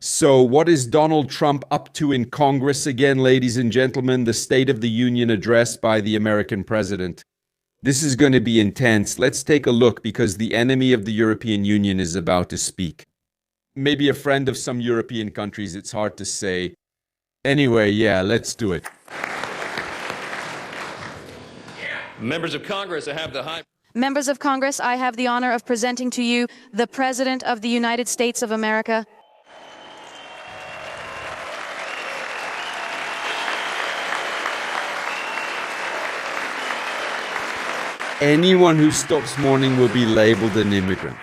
So, what is Donald Trump up to in Congress again, ladies and gentlemen? The State of the Union address by the American president. This is going to be intense. Let's take a look because the enemy of the European Union is about to speak. Maybe a friend of some European countries, it's hard to say. Anyway, yeah, let's do it. Members of Congress, I have the high... Members of Congress, I have the honor of presenting to you the President of the United States of America. Anyone who stops mourning will be labeled an immigrant.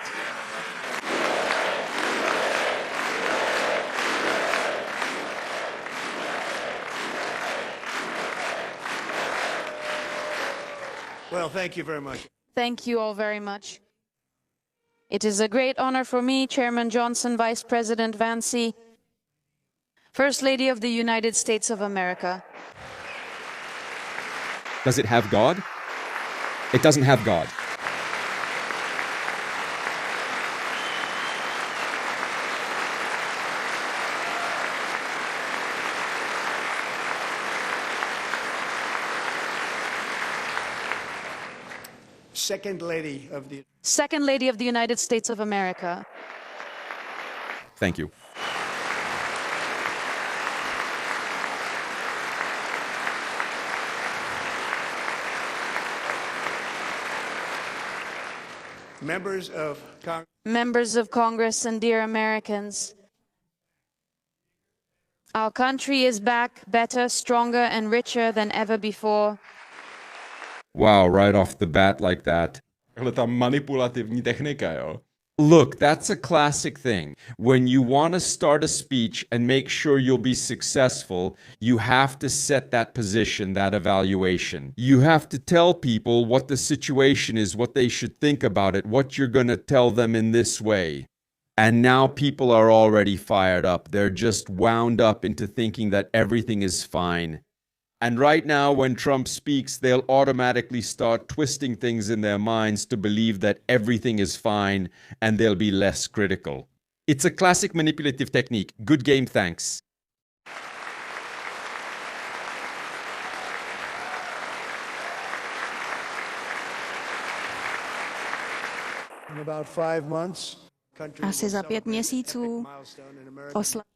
Well, thank you very much. Thank you all very much. It is a great honor for me, Chairman Johnson, Vice President Vance, First Lady of the United States of America. Does it have God? It doesn't have God. Second Lady of the... Second Lady of the United States of America. Thank you. Members of Congress. Members of Congress and dear Americans. Our country is back, better, stronger, and richer than ever before. Wow, right off the bat like that. Ta manipulativní technika, jo. Look, that's a classic thing. When you want to start a speech and make sure you'll be successful, you have to set that position, that evaluation. You have to tell people what the situation is, what they should think about it, what you're going to tell them in this way. And now people are already fired up. They're just wound up into thinking that everything is fine. And right now, when Trump speaks, they'll automatically start twisting things in their minds to believe that everything is fine, and they'll be less critical. It's a classic manipulative technique. Good game, thanks. In about 5 months, Asi za 5 měsíců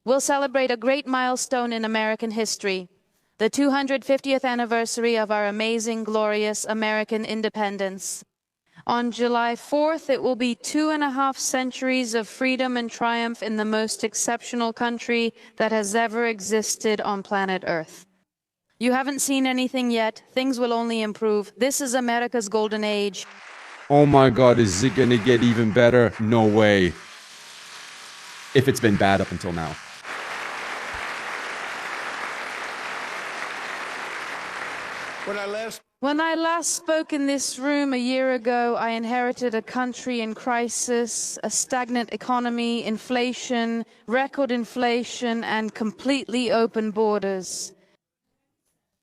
we'll celebrate a great milestone in American history. The 250th anniversary of our amazing, glorious American independence. On July 4th, it will be 2.5 centuries of freedom and triumph in the most exceptional country that has ever existed on planet Earth. You haven't seen anything yet. Things will only improve. This is America's golden age. Oh my God, is it gonna get even better? No way. If it's been bad up until now. When I last spoke in this room a year ago, I inherited a country in crisis, a stagnant economy, inflation, record inflation, and completely open borders.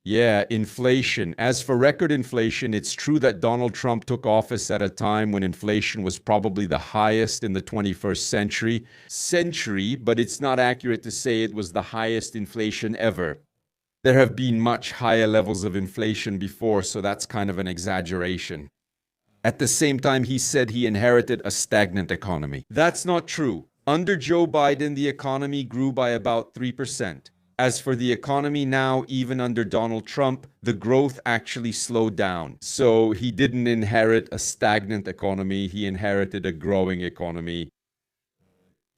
Yeah, inflation. As for record inflation, it's true that Donald Trump took office at a time when inflation was probably the highest in the 21st century, but it's not accurate to say it was the highest inflation ever. There have been much higher levels of inflation before, so that's kind of an exaggeration. At the same time, he said he inherited a stagnant economy. That's not true. Under Joe Biden, the economy grew by about 3%. As for the economy now, even under Donald Trump, the growth actually slowed down. So he didn't inherit a stagnant economy, he inherited a growing economy.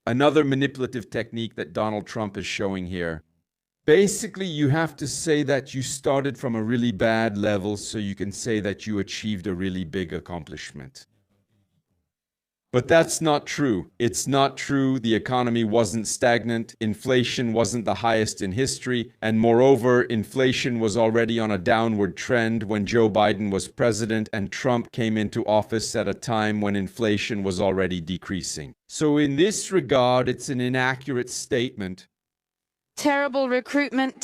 Another manipulative technique that Donald Trump is showing here. Basically, you have to say that you started from a really bad level so you can say that you achieved a really big accomplishment. But that's not true. It's not true. The economy wasn't stagnant. Inflation wasn't the highest in history. And moreover, inflation was already on a downward trend when Joe Biden was president and Trump came into office at a time when inflation was already decreasing. So in this regard, it's an inaccurate statement. Terrible recruitment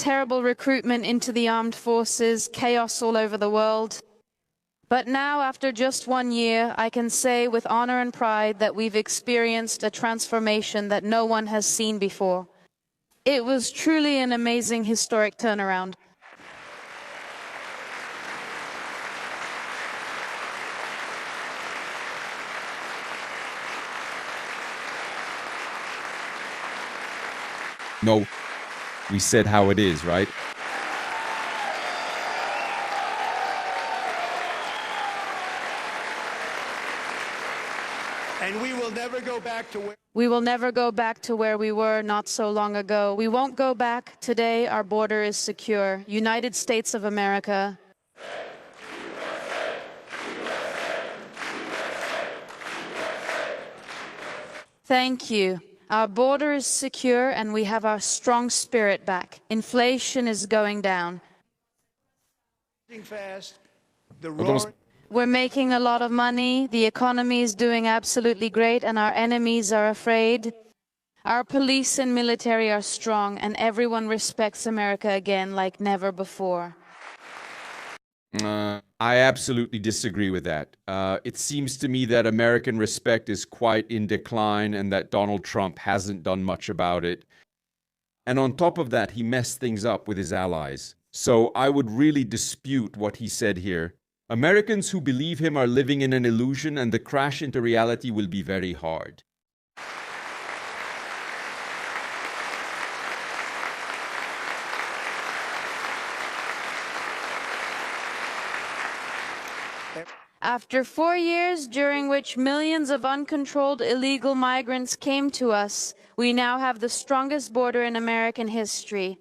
into the armed forces, chaos all over the world. But now, after just 1 year, I can say with honor and pride that we've experienced a transformation that no one has seen before. It was truly an amazing historic turnaround. No, we said how it is, right? And we will never go back to where. We will never go back to where we were not so long ago. We won't go back. Today, our border is secure. United States of America. Thank you. Our border is secure and we have our strong spirit back. Inflation is going down. Fast, the roaring. We're making a lot of money. The economy is doing absolutely great and our enemies are afraid. Our police and military are strong and everyone respects America again like never before. I absolutely disagree with that. It seems to me that American respect is quite in decline and that Donald Trump hasn't done much about it. And on top of that, he messed things up with his allies. So I would really dispute what he said here. Americans who believe him are living in an illusion and the crash into reality will be very hard. After 4 years during which millions of uncontrolled illegal migrants came to us, we now have the strongest border in American history.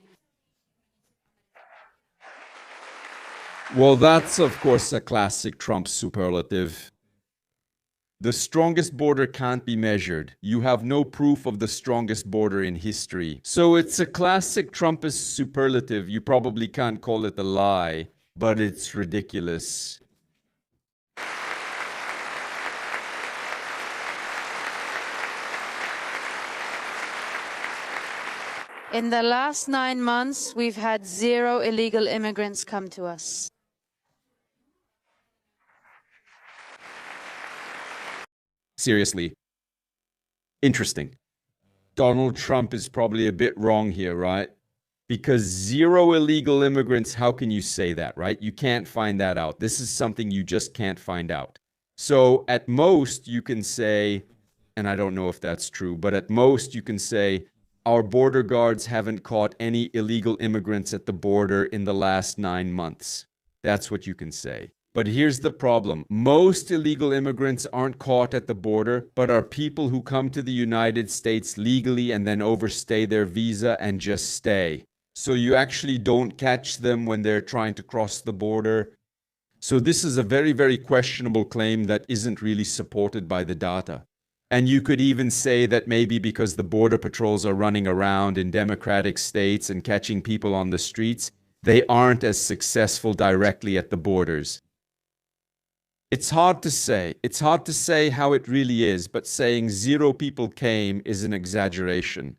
Well, that's of course a classic Trump superlative. The strongest border can't be measured. You have no proof of the strongest border in history. So it's a classic Trumpist superlative. You probably can't call it a lie, but it's ridiculous. In the last 9 months, we've had 0 illegal immigrants come to us. Seriously. Interesting. Donald Trump is probably a bit wrong here, right? Because 0 illegal immigrants, how can you say that, right? You can't find that out. This is something you just can't find out. So at most you can say, and I don't know if that's true, but at most you can say, our border guards haven't caught any illegal immigrants at the border in the last 9 months. That's what you can say. But here's the problem. Most illegal immigrants aren't caught at the border, but are people who come to the United States legally and then overstay their visa and just stay. So you actually don't catch them when they're trying to cross the border. So this is a very, very questionable claim that isn't really supported by the data. And you could even say that maybe because the border patrols are running around in democratic states and catching people on the streets, they aren't as successful directly at the borders. It's hard to say. It's hard to say how it really is, but saying 0 people came is an exaggeration.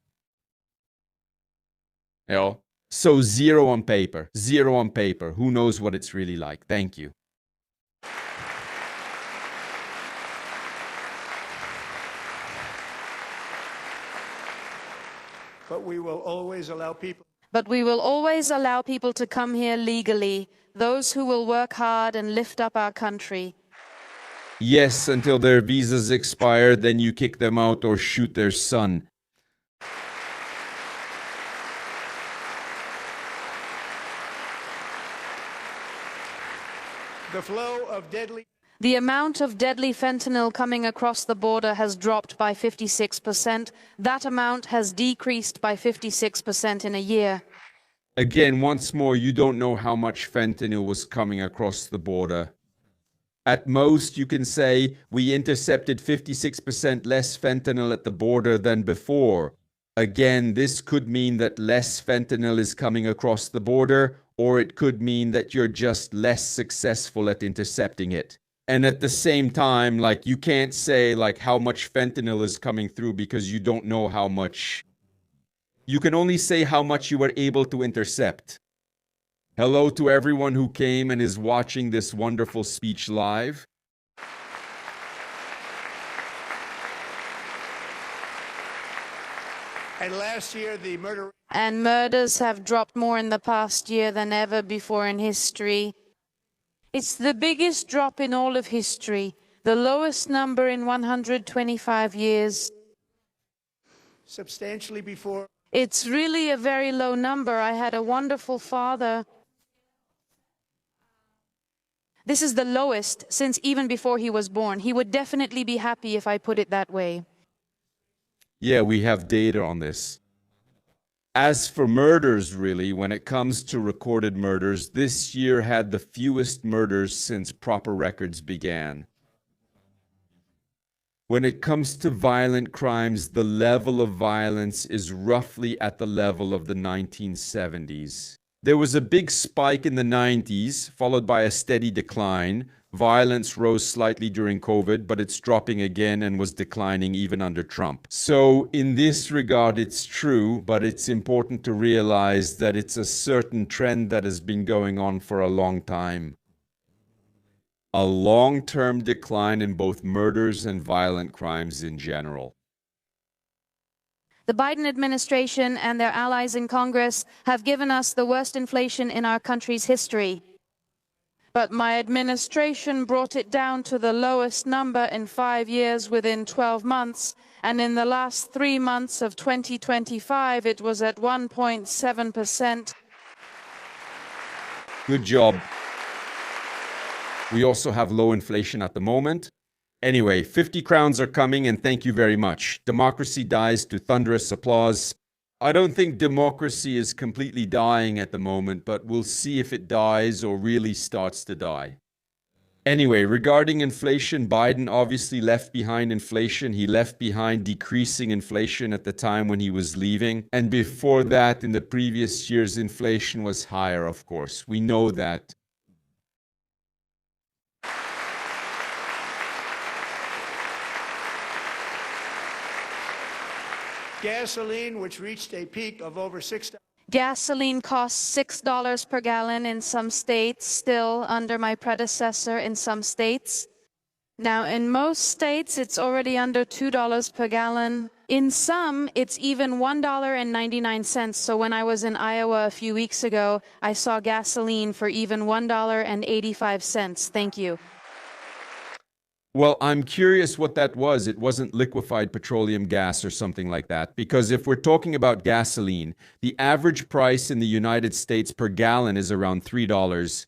You know? So 0 on paper. 0 on paper. Who knows what it's really like? Thank you. But we will always allow people. But we will always allow people to come here legally, those who will work hard and lift up our country. Yes, until their visas expire, then you kick them out or shoot their son. The flow of deadly. The amount of deadly fentanyl coming across the border has dropped by 56%. That amount has decreased by 56% in a year. Again, once more, you don't know how much fentanyl was coming across the border. At most, you can say we intercepted 56% less fentanyl at the border than before. Again, this could mean that less fentanyl is coming across the border, or it could mean that you're just less successful at intercepting it. And at the same time, like, you can't say, like, how much fentanyl is coming through because you don't know how much. You can only say how much you were able to intercept. Hello to everyone who came and is watching this wonderful speech live. And last year, the murder And murders have dropped more in the past year than ever before in history. It's the biggest drop in all of history, the lowest number in 125 years. substantially before. It's really a very low number. I had a wonderful father. This is the lowest since even before he was born. He would definitely be happy if I put it that way. Yeah, we have data on this. As for murders, really, when it comes to recorded murders, this year had the fewest murders since proper records began. When it comes to violent crimes, the level of violence is roughly at the level of the 1970s. There was a big spike in the 90s, followed by a steady decline. Violence rose slightly during COVID, but it's dropping again and was declining even under Trump. So in this regard, it's true, but it's important to realize that it's a certain trend that has been going on for a long time. A long-term decline in both murders and violent crimes in general. The Biden administration and their allies in Congress have given us the worst inflation in our country's history. But my administration brought it down to the lowest number in 5 years within 12 months, and in the last 3 months of 2025, it was at 1.7%. Good job. We also have low inflation at the moment. Anyway, 50 crowns are coming, and thank you very much. Democracy dies to thunderous applause. I don't think democracy is completely dying at the moment, but we'll see if it dies or really starts to die. Anyway, regarding inflation, Biden obviously left behind inflation. He left behind decreasing inflation at the time when he was leaving. And before that, in the previous years, inflation was higher, of course. We know that. Gasoline, which reached a peak of over $6. Gasoline costs $6 per gallon in some states, still under my predecessor in some states. Now, in most states, it's already under $2 per gallon. In some, it's even $1.99. So when I was in Iowa a few weeks ago, I saw gasoline for even $1.85. Thank you. Well, I'm curious what that was. It wasn't liquefied petroleum gas or something like that. Because if we're talking about gasoline, the average price in the United States per gallon is around $3.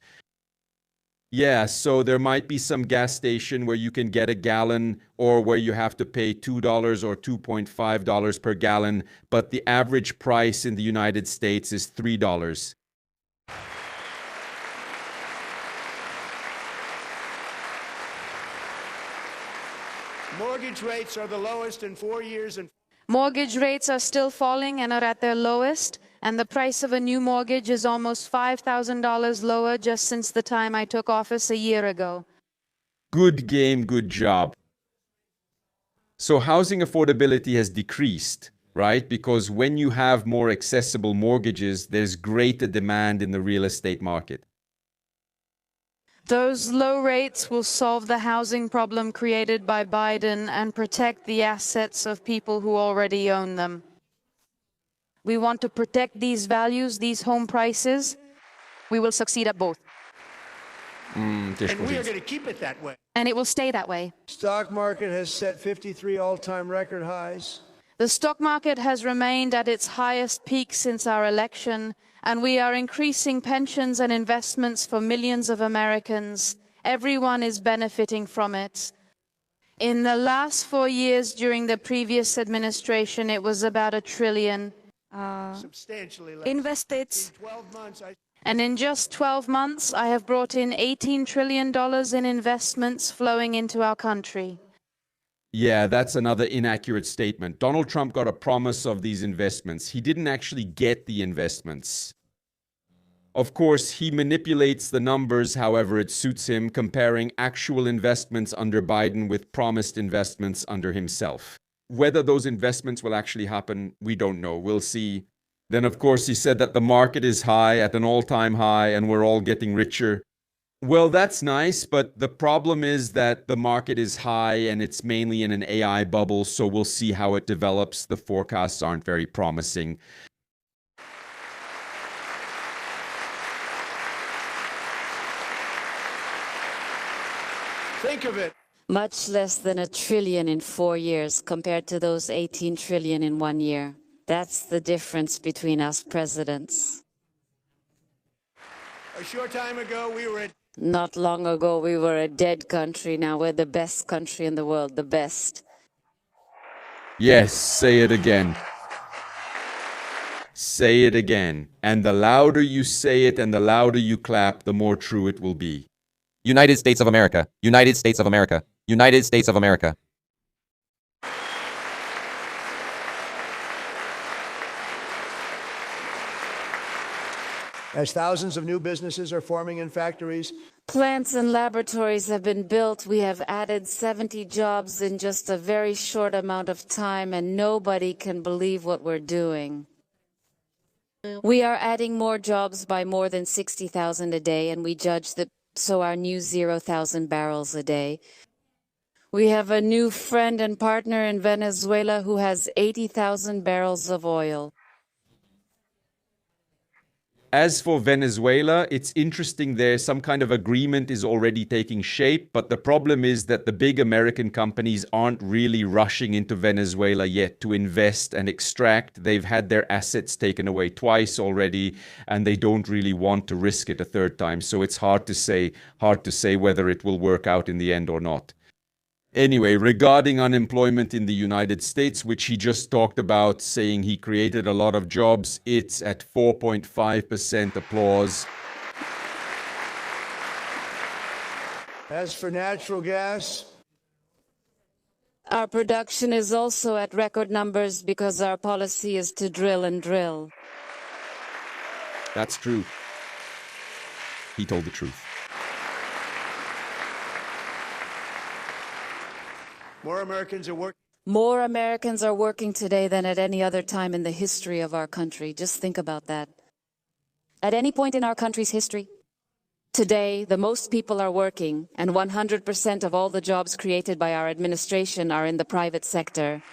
Yeah, so there might be some gas station where you can get a gallon or where you have to pay $2 or $2.5 per gallon, but the average price in the United States is $3. Mortgage rates are the lowest in 4 years and Mortgage rates are still falling and are at their lowest, and the price of a new mortgage is almost $5,000 lower just since the time I took office a year ago. Good game, good job. So housing affordability has decreased, right? Because when you have more accessible mortgages, there's greater demand in the real estate market. Those low rates will solve the housing problem created by Biden and protect the assets of people who already own them. We want to protect these values, these home prices. We will succeed at both. we are going to keep it that way. And it will stay that way. Stock market has set 53 all-time record highs. The stock market has remained at its highest peak since our election, and we are increasing pensions and investments for millions of Americans. Everyone is benefiting from it. In the last 4 years during the previous administration, it was about $1 trillion Substantially less. invested. In 12 months, And in just 12 months, I have brought in $18 trillion in investments flowing into our country. Yeah, that's another inaccurate statement. Donald Trump got a promise of these investments. He didn't actually get the investments. Of course, he manipulates the numbers however it suits him, comparing actual investments under Biden with promised investments under himself. Whether those investments will actually happen, we don't know. We'll see. Then, of course, he said that the market is high, at an all-time high, and we're all getting richer. Well, that's nice, but the problem is that the market is high and it's mainly in an AI bubble, so we'll see how it develops. The forecasts aren't very promising. Think of it. Much less than $1 trillion in 4 years compared to those 18 trillion in 1 year. That's the difference between us presidents. A short time ago, we were at Not long ago, we were a dead country. Now we're the best country in the world, the best. Yes, say it again. Say it again. And the louder you say it and the louder you clap, the more true it will be. United States of America, United States of America, United States of America. as thousands of new businesses are forming in factories. Plants and laboratories have been built. We have added 70 jobs in just a very short amount of time, and nobody can believe what we're doing. We are adding more jobs by more than 60,000 a day, and we judge that so our new 0,000 barrels a day. We have a new friend and partner in Venezuela who has 80,000 barrels of oil. As for Venezuela, it's interesting there. Some kind of agreement is already taking shape, but the problem is that the big American companies aren't really rushing into Venezuela yet to invest and extract. They've had their assets taken away twice already, and they don't really want to risk it a third time. So it's hard to say whether it will work out in the end or not. Anyway, regarding unemployment in the United States, which he just talked about, saying he created a lot of jobs, it's at 4.5%. Applause. As for natural gas, Our production is also at record numbers because our policy is to drill and drill. That's true. He told the truth. more Americans are working. More Americans are working today than at any other time in the history of our country. Just think about that. At any point in our country's history, today, the most people are working, and 100% of all the jobs created by our administration are in the private sector.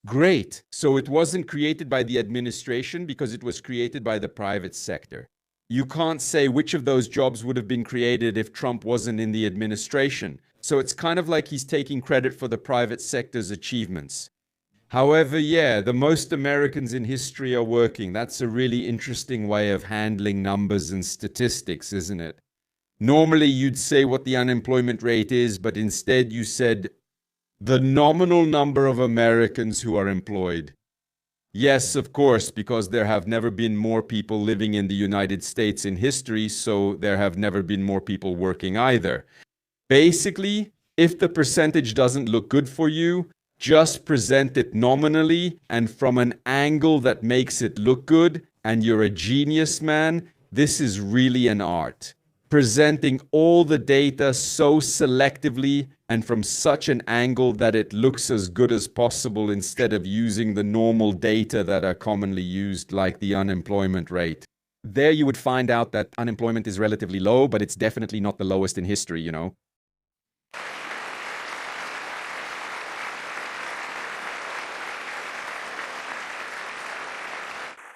Great. So it wasn't created by the administration because it was created by the private sector. You can't say which of those jobs would have been created if Trump wasn't in the administration. So it's kind of like he's taking credit for the private sector's achievements. However, yeah, the most Americans in history are working. That's a really interesting way of handling numbers and statistics, isn't it? Normally you'd say what the unemployment rate is, but instead you said the nominal number of Americans who are employed. Yes, of course, because there have never been more people living in the United States in history, so there have never been more people working either. Basically, if the percentage doesn't look good for you, just present it nominally and from an angle that makes it look good, and you're a genius, man. This is really an art. Presenting all the data so selectively and from such an angle that it looks as good as possible instead of using the normal data that are commonly used, like the unemployment rate. There you would find out that unemployment is relatively low, but it's definitely not the lowest in history, you know.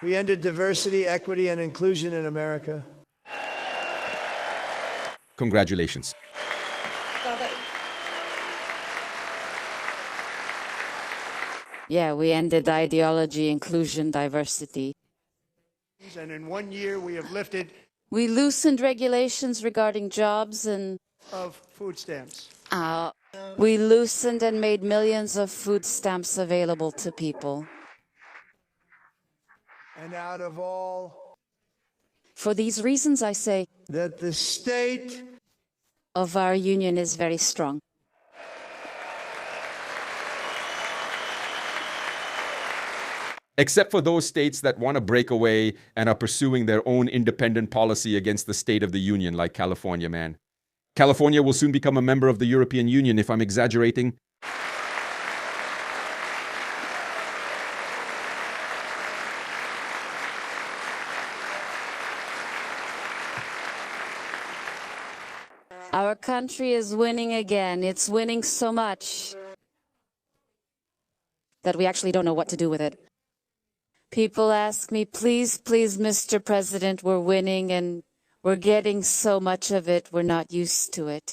We ended diversity, equity, and inclusion in America. Congratulations. Yeah, we ended ideology, inclusion, diversity. And in 1 year, we have lifted We loosened regulations regarding jobs and of food stamps. we loosened and made millions of food stamps available to people. And out of all, For these reasons, I say, that the state of our union is very strong. Except for those states that want to break away and are pursuing their own independent policy against the State of the Union, like California, man. California will soon become a member of the European Union, if I'm exaggerating. Our country is winning again. It's winning so much that we actually don't know what to do with it. People ask me, please, please, Mr. President, we're winning and we're getting so much of it, we're not used to it.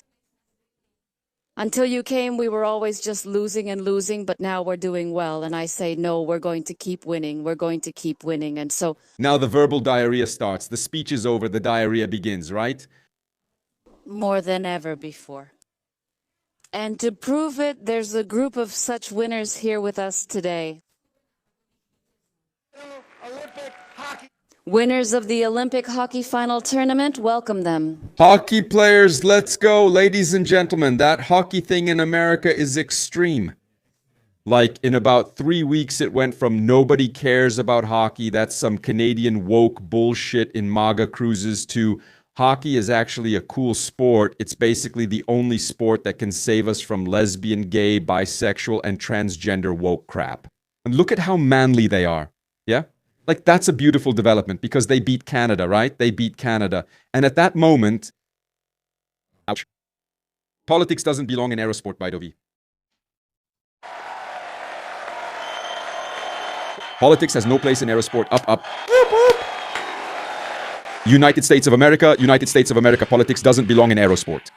Until you came, we were always just losing and losing, but now we're doing well. And I say, no, we're going to keep winning. We're going to keep winning. And so Now the verbal diarrhea starts. The speech is over. The diarrhea begins, right? more than ever before. And to prove it, there's a group of such winners here with us today. Winners of the Olympic hockey final tournament, welcome them. Hockey players, let's go. Ladies and gentlemen, that hockey thing in America is extreme. Like, in about 3 weeks, it went from nobody cares about hockey, that's some Canadian woke bullshit in MAGA cruises, to hockey is actually a cool sport. It's basically the only sport that can save us from lesbian, gay, bisexual, and transgender woke crap. And look at how manly they are. Yeah? Like, that's a beautiful development because they beat Canada, right? They beat Canada. And at that moment, ouch. Politics doesn't belong in aerosport, by the way. Politics has no place in aerosport. Up, up. Whoop, whoop. United States of America, United States of America, politics doesn't belong in aerosport.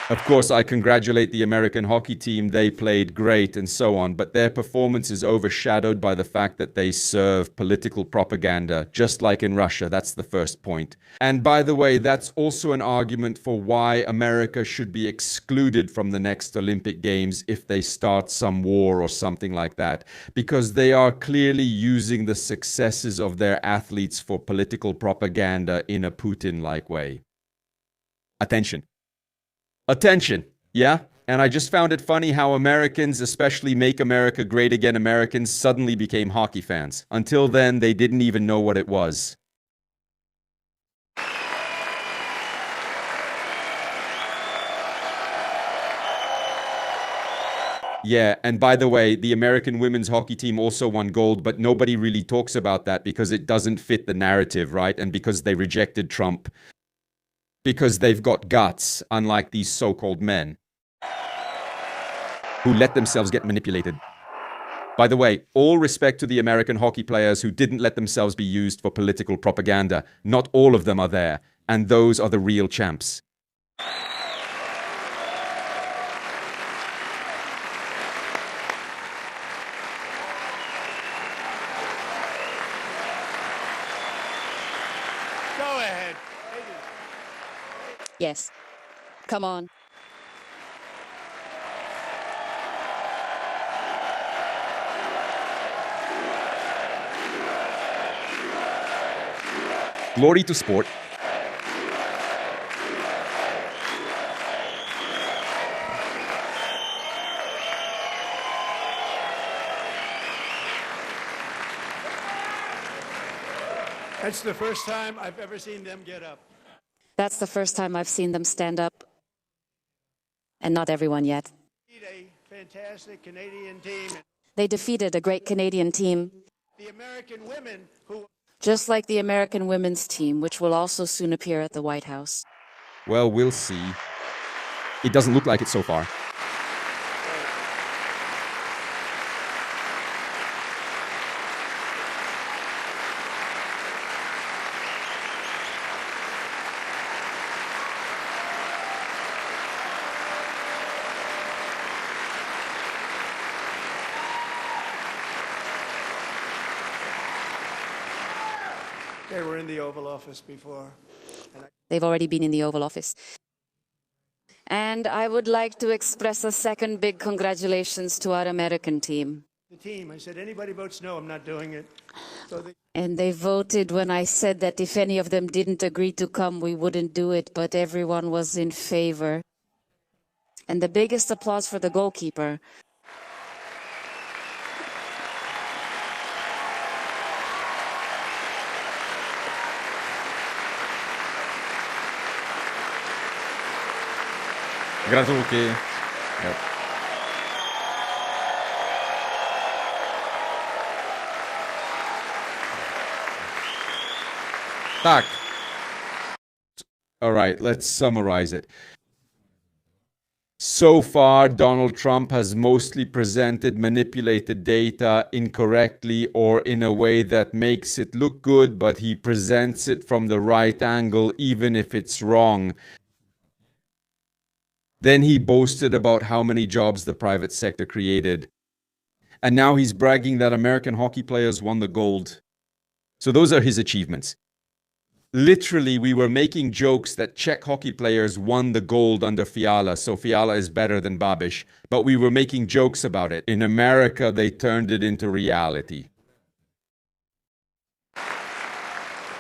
Of course, I congratulate the American hockey team. They played great and so on, but their performance is overshadowed by the fact that they serve political propaganda, just like in Russia. That's the first point. And by the way, that's also an argument for why America should be excluded from the next Olympic Games if they start some war or something like that, because they are clearly using the successes of their athletes for political propaganda in a Putin-like way. Attention. Attention, yeah? And I just found it funny how Americans, especially Make America Great Again Americans, suddenly became hockey fans. Until then, they didn't even know what it was. Yeah, and by the way, the American women's hockey team also won gold, but nobody really talks about that because it doesn't fit the narrative, right? And because they rejected Trump. Because they've got guts, unlike these so-called men who let themselves get manipulated. By the way, all respect to the American hockey players who didn't let themselves be used for political propaganda. Not all of them are there, and those are the real champs. Go ahead. Yes. Come on. Glory to sport. That's the first time I've ever seen them get up. That's the first time I've seen them stand up. And not everyone yet. A fantastic Canadian team. They defeated a great Canadian team, The American women who just like the American women's team, which will also soon appear at the White House. Well, we'll see. It doesn't look like it so far. they were in the Oval Office before. They've already been in the Oval Office. And I would like to express a second big congratulations to our American team. The team, I said, anybody votes no, I'm not doing it. So they, And they voted when I said that if any of them didn't agree to come, we wouldn't do it, but everyone was in favor. And the biggest applause for the goalkeeper. Gratulky. Jo. Tak. All right, let's summarize it. So far, Donald Trump has mostly presented manipulated data incorrectly or in a way that makes it look good, but he presents it from the right angle, even if it's wrong. Then he boasted about how many jobs the private sector created. And now he's bragging that American hockey players won the gold. So those are his achievements. Literally, we were making jokes that Czech hockey players won the gold under Fiala, so Fiala is better than Babiš, but we were making jokes about it. In America, they turned it into reality.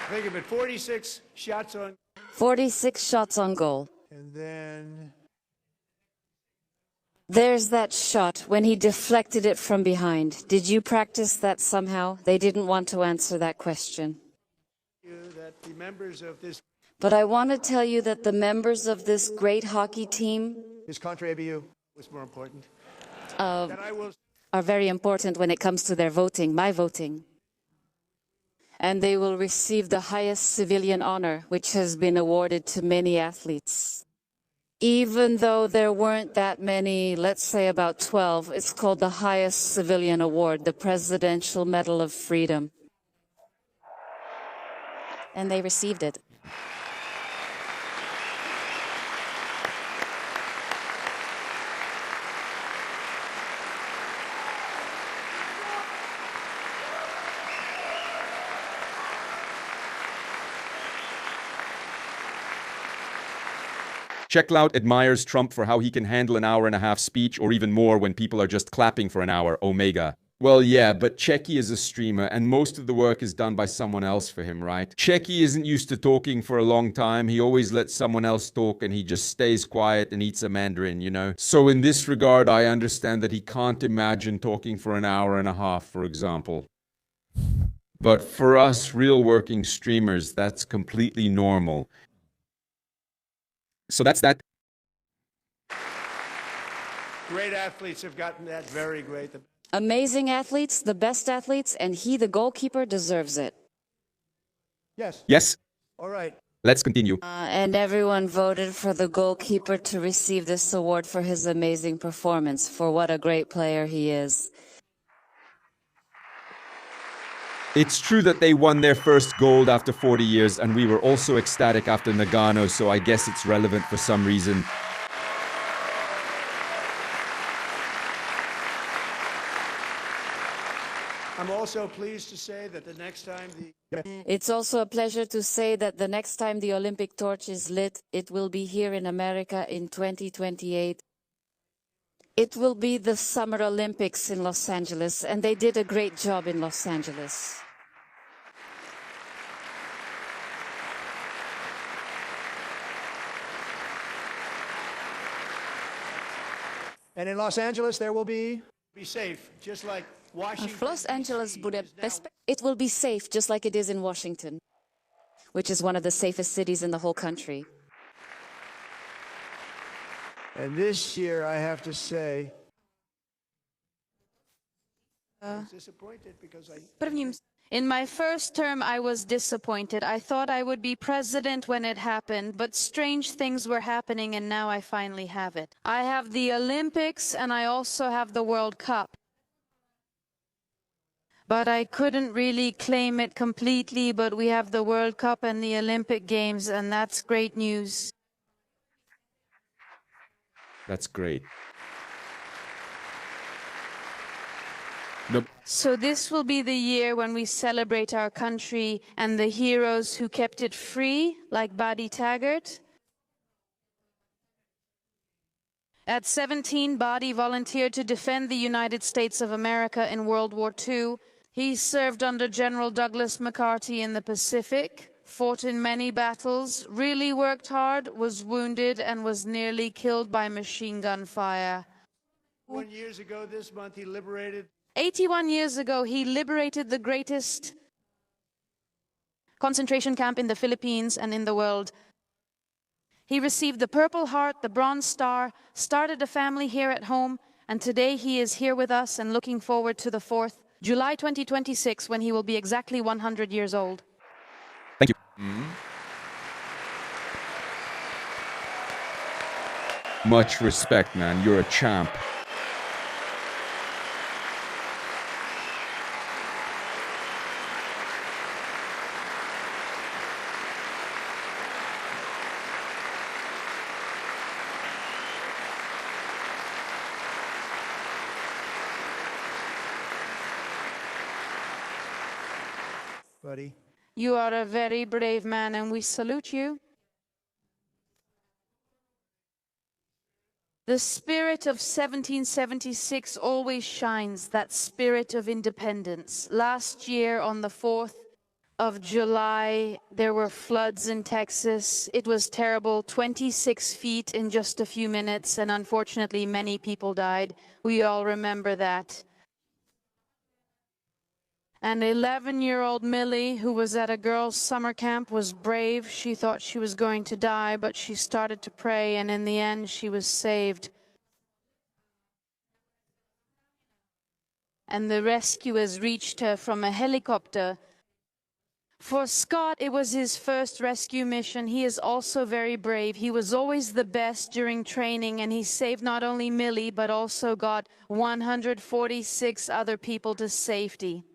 Think of it, 46 shots on, 46 shots on goal. and then There's that shot when he deflected it from behind. Did you practice that somehow? They didn't want to answer that question. that the members of this But I want to tell you that the members of this great hockey team his contribu was more important. uh, That I will are very important when it comes to their voting, my voting. And they will receive the highest civilian honor, which has been awarded to many athletes. Even though there weren't that many, let's say about 12, it's called the highest civilian award, the Presidential Medal of Freedom. And they received it. Checklout admires Trump for how he can handle an hour-and-a-half speech or even more when people are just clapping for an hour. Omega. Well, yeah, but Checky is a streamer, and most of the work is done by someone else for him, right? Checky isn't used to talking for a long time. He always lets someone else talk, and he just stays quiet and eats a mandarin, you know? So in this regard, I understand that he can't imagine talking for an hour and a half, for example. But for us real working streamers, that's completely normal. So that's that. great athletes have gotten that very great. Amazing athletes, the best athletes, and he, the goalkeeper, deserves it. Yes. Yes, All right. let's continue. And everyone voted for the goalkeeper to receive this award for his amazing performance, for what a great player he is. It's true that they won their first gold after 40 years, and we were also ecstatic after Nagano, so I guess it's relevant for some reason. I'm also pleased to say that the next time It's also a pleasure to say that the next time the Olympic torch is lit, it will be here in America in 2028. It will be the Summer Olympics in Los Angeles, and they did a great job in Los Angeles. and in Los Angeles there will be safe, just like Washington. Los Angeles bude it will be safe just like it is in Washington, which is one of the safest cities in the whole country. And this year, I have to say, disappointed because In my first term, I was disappointed. I thought I would be president when it happened, but strange things were happening, and now I finally have it. I have the Olympics, and I also have the World Cup. But I couldn't really claim it completely, but we have the World Cup and the Olympic Games, and that's great news. That's great. So this will be the year when we celebrate our country and the heroes who kept it free, like Buddy Taggart. At 17, Buddy volunteered to defend the United States of America in World War II. He served under General Douglas MacArthur in the Pacific, fought in many battles, really worked hard, was wounded, and was nearly killed by machine gun fire. 1 year ago this month, he liberated 81 years ago, he liberated the greatest concentration camp in the Philippines and in the world. He received the Purple Heart, the Bronze Star, started a family here at home, and today he is here with us and looking forward to the 4th, July 2026, when he will be exactly 100 years old. Thank you. Much respect, man. You're a champ. Buddy. You are a very brave man, and we salute you. The spirit of 1776 always shines, that spirit of independence. Last year, on the 4th of July, there were floods in Texas. It was terrible, 26 feet in just a few minutes, and unfortunately, many people died. We all remember that. And 11-year-old Millie, who was at a girls' summer camp, was brave. She thought she was going to die, but she started to pray, and in the end, she was saved. And the rescuers reached her from a helicopter. For Scott, it was his first rescue mission. He is also very brave. He was always the best during training, and he saved not only Millie, but also got 146 other people to safety.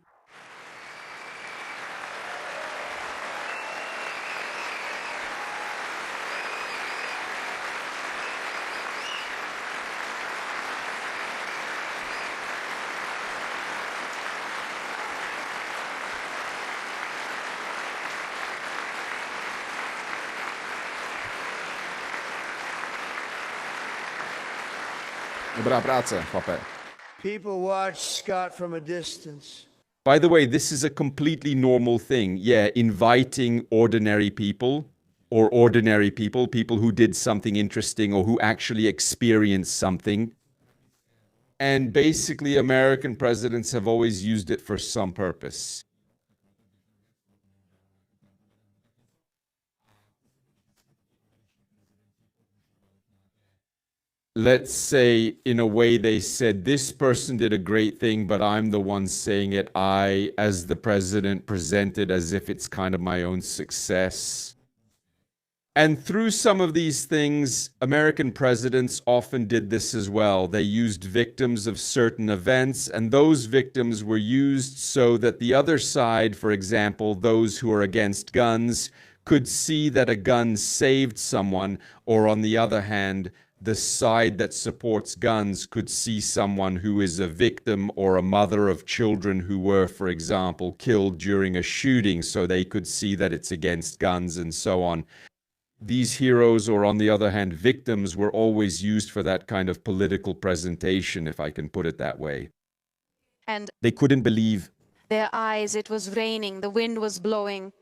Dobrá práce, chlape. People watch Scott from a distance. By the way, this is a completely normal thing. Yeah, inviting ordinary people people who did something interesting or who actually experienced something. And basically, American presidents have always used it for some purpose. Let's say, in a way, they said, this person did a great thing, but I'm the one saying it. I, as the president, present it as if it's kind of my own success. And through some of these things, American presidents often did this as well. They used victims of certain events, and those victims were used so that the other side, for example, those who are against guns, could see that a gun saved someone, or on the other hand, the side that supports guns could see someone who is a victim or a mother of children who were, for example, killed during a shooting, so they could see that it's against guns and so on. These heroes, or on the other hand, victims, were always used for that kind of political presentation, if I can put it that way. And They couldn't believe. their eyes, it was raining, the wind was blowing.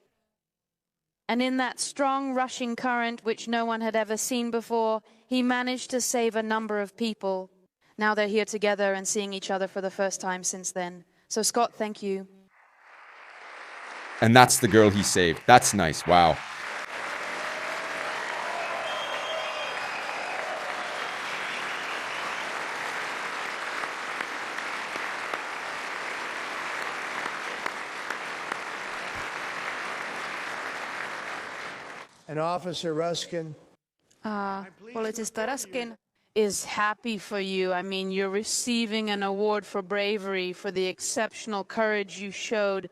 And in that strong rushing current, which no one had ever seen before, he managed to save a number of people. Now they're here together and seeing each other for the first time since then. So Scott, thank you. And that's the girl he saved. That's nice. Wow. And Officer Ruskin, Policista Ruskin is happy for you. I mean, you're receiving an award for bravery, for the exceptional courage you showed.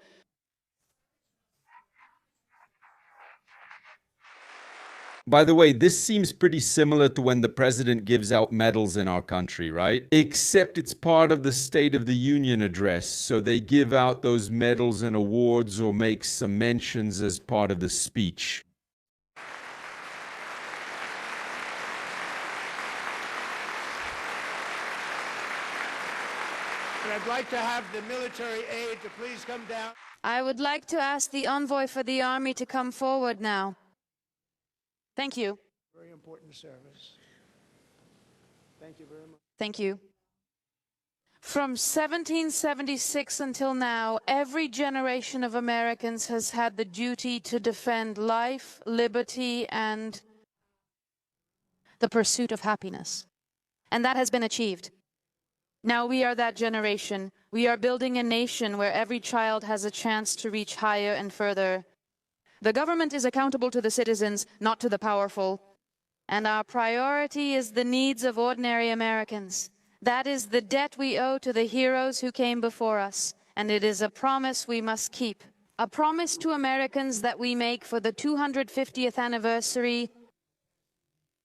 By the way, this seems pretty similar to when the president gives out medals in our country, right? Except it's part of the State of the Union address, so they give out those medals and awards or make some mentions as part of the speech. and I'd like to have the military aide to please come down. I would like to ask the envoy for the army to come forward now. Thank you. Very important service. Thank you very much. Thank you. From 1776 until now, every generation of Americans has had the duty to defend life, liberty, and the pursuit of happiness. And that has been achieved. Now we are that generation. We are building a nation where every child has a chance to reach higher and further. The government is accountable to the citizens, not to the powerful. And our priority is the needs of ordinary Americans. That is the debt we owe to the heroes who came before us. And it is a promise we must keep. A promise to Americans that we make for the 250th anniversary.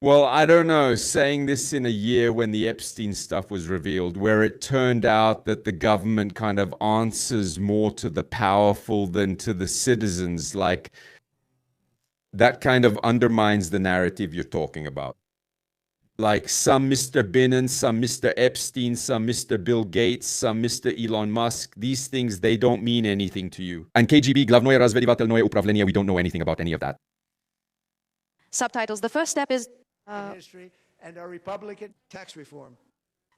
Well, I don't know, saying this in a year when the Epstein stuff was revealed, where it turned out that the government kind of answers more to the powerful than to the citizens, like that kind of undermines the narrative you're talking about. Like some Mr. Binnen, some Mr. Epstein, some Mr. Bill Gates, some Mr. Elon Musk, these things, they don't mean anything to you. And KGB, Glavnoye Razvedivatelnoye Upravlenie, we don't know anything about any of that. Subtitles. The first step is history and our Republican tax reform.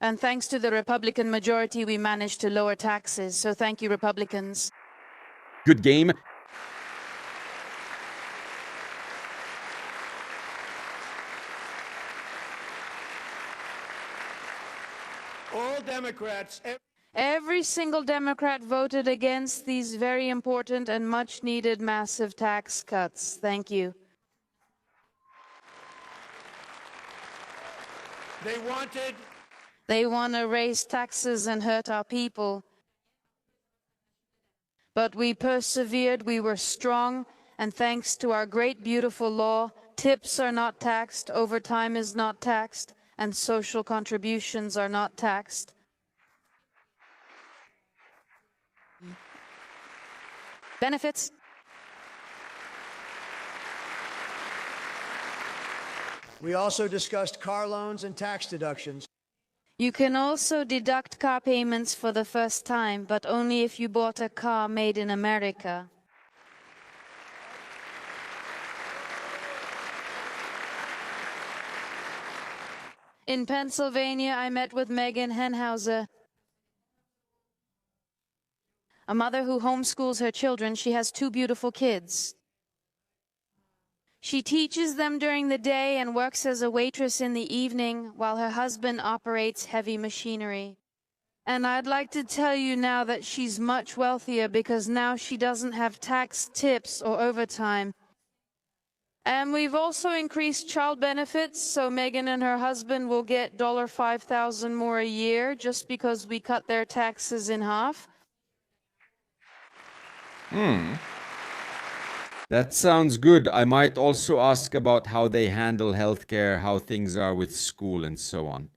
and thanks to the Republican majority, we managed to lower taxes. So thank you, Republicans. Good game. All Democrats, Every single Democrat voted against these very important and much needed massive tax cuts. Thank you. They want to raise taxes and hurt our people. But we persevered, we were strong, and thanks to our great, beautiful law, tips are not taxed, overtime is not taxed, and social contributions are not taxed. Benefits. we also discussed car loans and tax deductions. You can also deduct car payments for the first time, but only if you bought a car made in America. In Pennsylvania, I met with Megan Henhauser, a mother who homeschools her children. She has 2 beautiful kids. She teaches them during the day and works as a waitress in the evening while her husband operates heavy machinery. And I'd like to tell you now that she's much wealthier because now she doesn't have tax tips or overtime. And we've also increased child benefits, so Megan and her husband will get $5,000 more a year just because we cut their taxes in half. That sounds good. I might also ask about how they handle healthcare, how things are with school, and so on.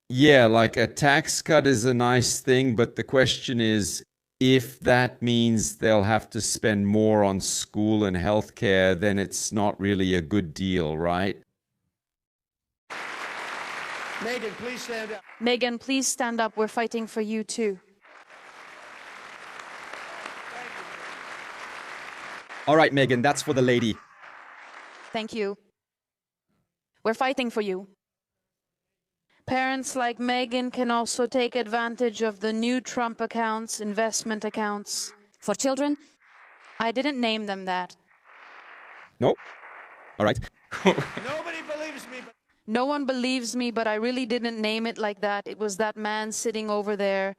Yeah, like a tax cut is a nice thing, but the question is, if that means they'll have to spend more on school and healthcare, then it's not really a good deal, right? Megan, please stand up. Megan, please stand up. We're fighting for you too. All right, Megan, that's for the lady. Thank you. We're fighting for you. Parents like Megan can also take advantage of the new Trump accounts, investment accounts. For children, I didn't name them that. No? All right. Nobody believes me, but No one believes me, but I really didn't name it like that. It was that man sitting over there.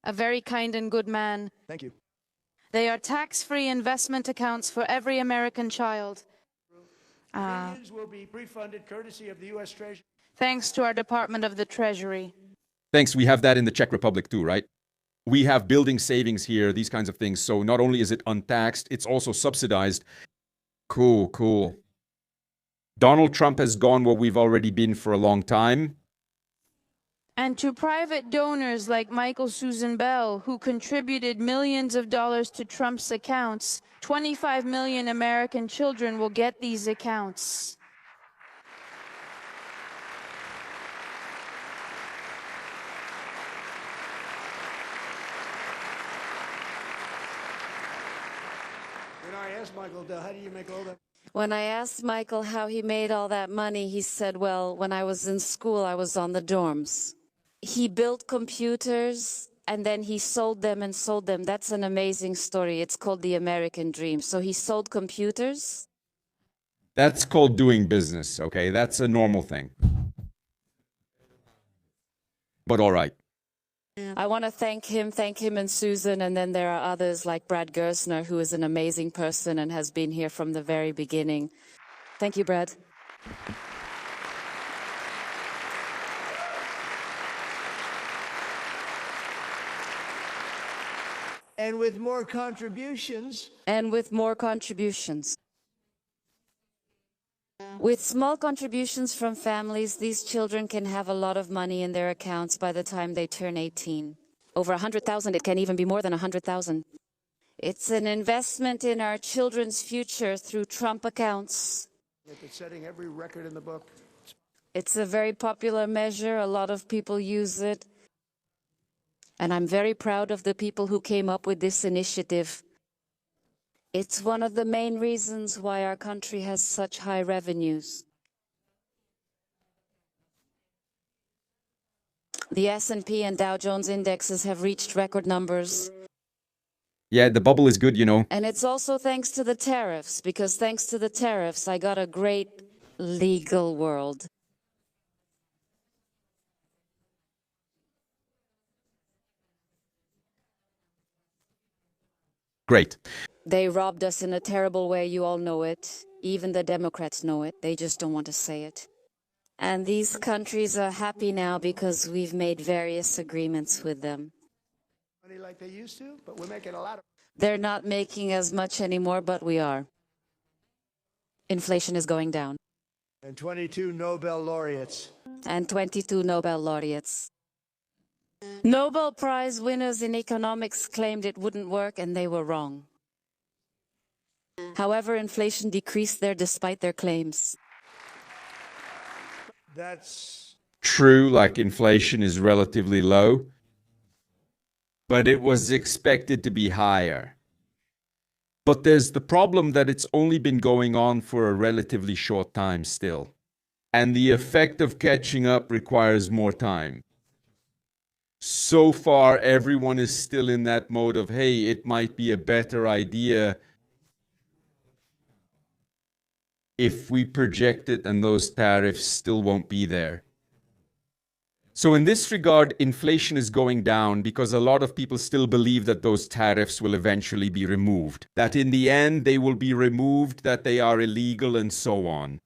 A very kind and good man. thank you. They are tax-free investment accounts for every American child. Millions will be refunded courtesy of the U.S. Treasury. Thanks to our Department of the Treasury. Thanks. We have that in the Czech Republic too, right? We have building savings here, these kinds of things. So not only is it untaxed, it's also subsidized. Cool, cool. Donald Trump has gone where we've already been for a long time. And to private donors like Michael Susan Bell, who contributed millions of dollars to Trump's accounts, 25 million American children will get these accounts. When I asked Michael, how do you make all that? when I asked Michael how he made all that money, he said, well, when I was in school, I was on the dorms. He built computers and then he sold them and sold them. That's an amazing story. It's called the American Dream. So he sold computers That's called doing business, okay? That's a normal thing. But all right. I want to thank him and Susan, and then there are others like Brad Gersner, who is an amazing person and has been here from the very beginning. Thank you, Brad. And with more contributions, And with more contributions. With small contributions from families, these children can have a lot of money in their accounts by the time they turn 18. Over 100,000, it can even be more than 100,000. It's an investment in our children's future through Trump accounts. it's setting every record in the book. It's a very popular measure. A lot of people use it. And I'm very proud of the people who came up with this initiative. It's one of the main reasons why our country has such high revenues. The S&P and Dow Jones indexes have reached record numbers. Yeah, the bubble is good, you know. And it's also thanks to the tariffs, because thanks to the tariffs, I got a great legal world. Great. They robbed us in a terrible way, you all know it. Even the Democrats know it, they just don't want to say it. And these countries are happy now because we've made various agreements with them. Money like they used to, but we're making a lot of. They're not making as much anymore, but we are. Inflation is going down. And 22 Nobel laureates. And 22 Nobel laureates. Nobel Prize winners in economics claimed it wouldn't work, and they were wrong. However, inflation decreased there despite their claims. That's True, like inflation is relatively low, but it was expected to be higher. But there's the problem that it's only been going on for a relatively short time still. And the effect of catching up requires more time. So far, everyone is still in that mode of, hey, it might be a better idea if we project it and those tariffs still won't be there. So in this regard, inflation is going down because a lot of people still believe that those tariffs will eventually be removed, that in the end they will be removed, that they are illegal and so on.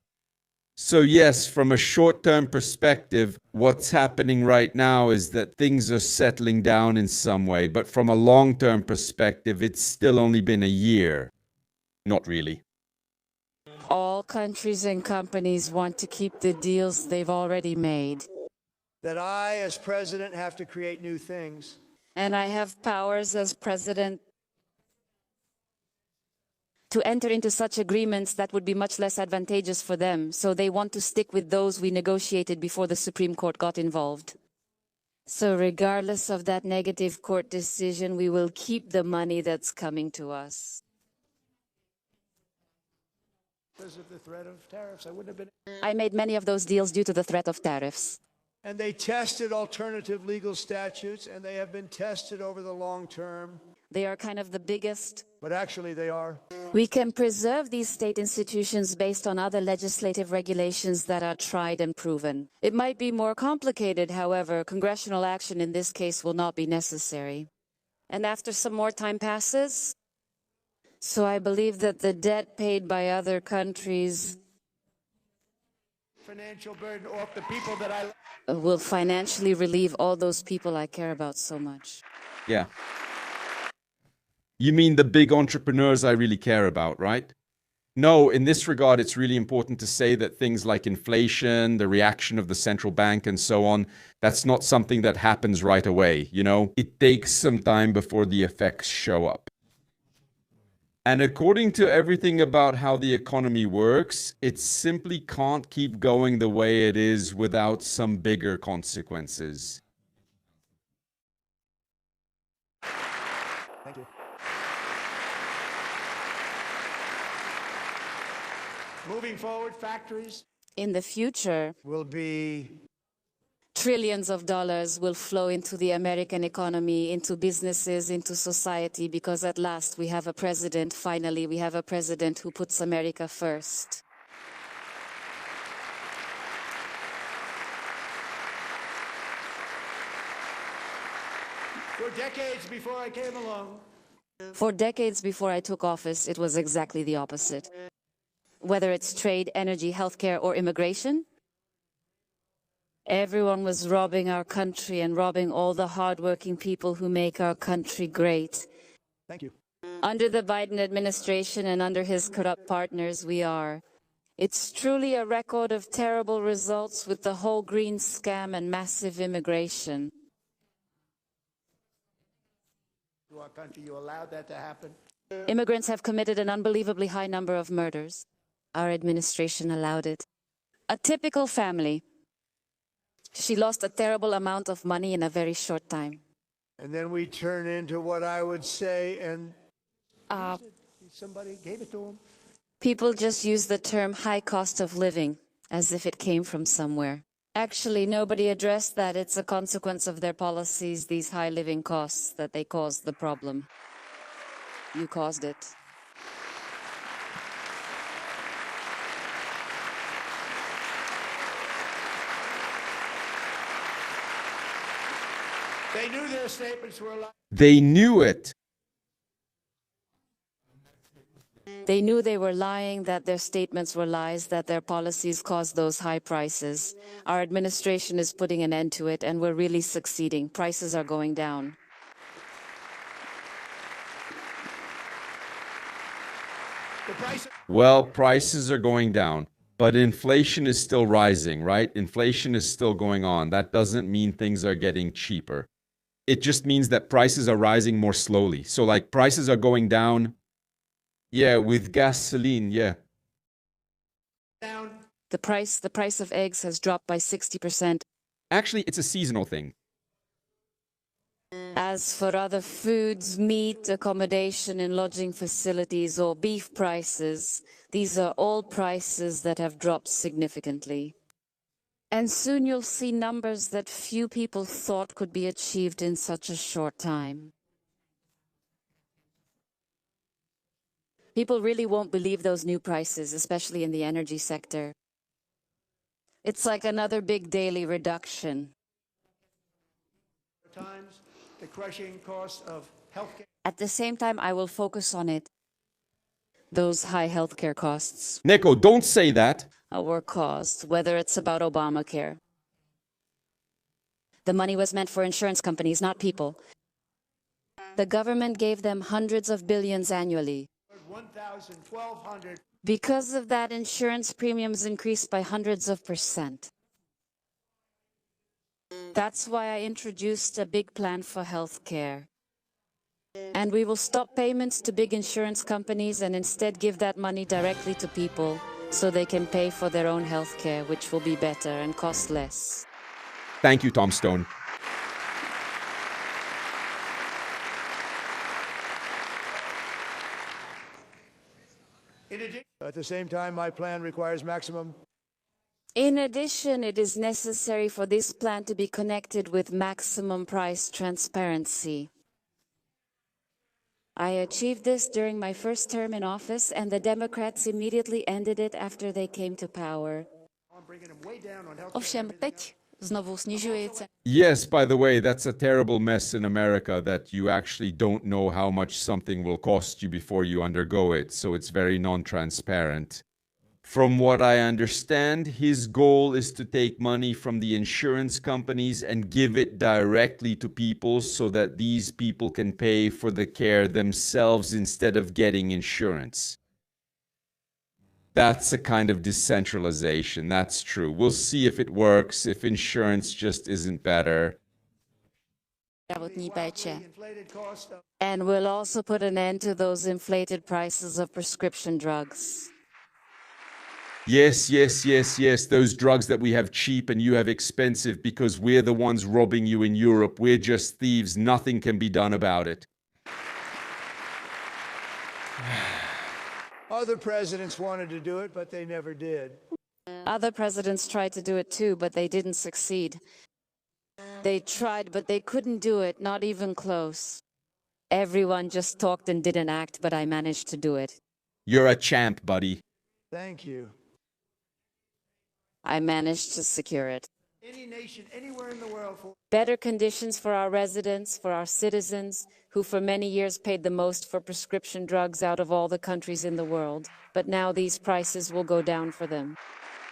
So yes, from a short-term perspective, what's happening right now is that things are settling down in some way, but from a long-term perspective, it's still only been a year. Not really. All countries and companies want to keep the deals they've already made. that I, as president, have to create new things. And I have powers as president to enter into such agreements that would be much less advantageous for them. So they want to stick with those we negotiated before the Supreme Court got involved. So regardless of that negative court decision, we will keep the money that's coming to us. Because of the threat of tariffs, I wouldn't have been. I made many of those deals due to the threat of tariffs. And they tested alternative legal statutes, and they have been tested over the long term. They are kind of the biggest. But actually, they are. We can preserve these state institutions based on other legislative regulations that are tried and proven. It might be more complicated, however, congressional action in this case will not be necessary. And after some more time passes, so I believe that the debt paid by other countries Financial burden off the people that I. will financially relieve all those people I care about so much. Yeah. You mean the big entrepreneurs I really care about, right? No, in this regard, it's really important to say that things like inflation, the reaction of the central bank and so on, that's not something that happens right away, you know? It takes some time before the effects show up. And according to everything about how the economy works, it simply can't keep going the way it is without some bigger consequences. Thank you. Moving forward, factories In the future, will be trillions of dollars will flow into the American economy, into businesses, into society, because at last we have a president, finally we have a president who puts America first. For decades before I came along, For decades before I took office, it was exactly the opposite. Whether it's trade, energy, healthcare, or immigration, everyone was robbing our country and robbing all the hardworking people who make our country great. thank you. Under the Biden administration and under his corrupt partners, we are. It's truly a record of terrible results with the whole green scam and massive immigration. To our country, you allowed that to happen. Immigrants have committed an unbelievably high number of murders. Our administration allowed it. A typical family. She lost a terrible amount of money in a very short time. And then we turn into what I would say, and somebody gave it to him. People just use the term high cost of living as if it came from somewhere. Actually, nobody addressed that. It's a consequence of their policies, these high living costs, that they caused the problem. You caused it. They knew their statements were lying. They knew it. They knew they were lying, that their statements were lies, that their policies caused those high prices. Our administration is putting an end to it, and we're really succeeding. Prices are going down. The price. Well, prices are going down, but inflation is still rising, right? Inflation is still going on. That doesn't mean things are getting cheaper. It just means that prices are rising more slowly. So like prices are going down. Yeah, with gasoline, yeah. Down. The price of eggs has dropped by 60%. Actually, it's a seasonal thing. As for other foods, meat, accommodation and lodging facilities, or beef prices, these are all prices that have dropped significantly. And soon you'll see numbers that few people thought could be achieved in such a short time. People really won't believe those new prices, especially in the energy sector. It's like another big daily reduction. Times, the crushing cost of healthcare. At the same time, I will focus on it. Those high healthcare costs. Neko, don't say that. Our costs, whether it's about Obamacare. The money was meant for insurance companies, not people. The government gave them hundreds of billions annually. 1,000, 1,200. Because of that, insurance premiums increased by hundreds of %. That's why I introduced a big plan for healthcare. And we will stop payments to big insurance companies and instead give that money directly to people so they can pay for their own healthcare, which will be better and cost less. Thank you, Tom Stone. At the same time, my plan requires maximum. In addition, it is necessary for this plan to be connected with maximum price transparency. I achieved this during my first term in office, and the Democrats immediately ended it after they came to power. Ovšem teď znovu snižují ceny. Yes, by the way, that's a terrible mess in America that you actually don't know how much something will cost you before you undergo it, so it's very non-transparent. From what I understand, his goal is to take money from the insurance companies and give it directly to people so that these people can pay for the care themselves instead of getting insurance. That's a kind of decentralization. That's true. We'll see if it works, if insurance just isn't better. Zdravotní péče. And we'll also put an end to those inflated prices of prescription drugs. Yes, yes, yes, yes. Those drugs that we have cheap and you have expensive because we're the ones robbing you in Europe. We're just thieves. Nothing can be done about it. Other presidents wanted to do it, but they never did. Other presidents tried to do it too, but they didn't succeed. They tried, but they couldn't do it, not even close. Everyone just talked and didn't act, but I managed to do it. You're a champ, buddy. Thank you. I managed to secure it. any nation, anywhere in the world for. Better conditions for our residents, for our citizens, who for many years paid the most for prescription drugs out of all the countries in the world. But now these prices will go down for them.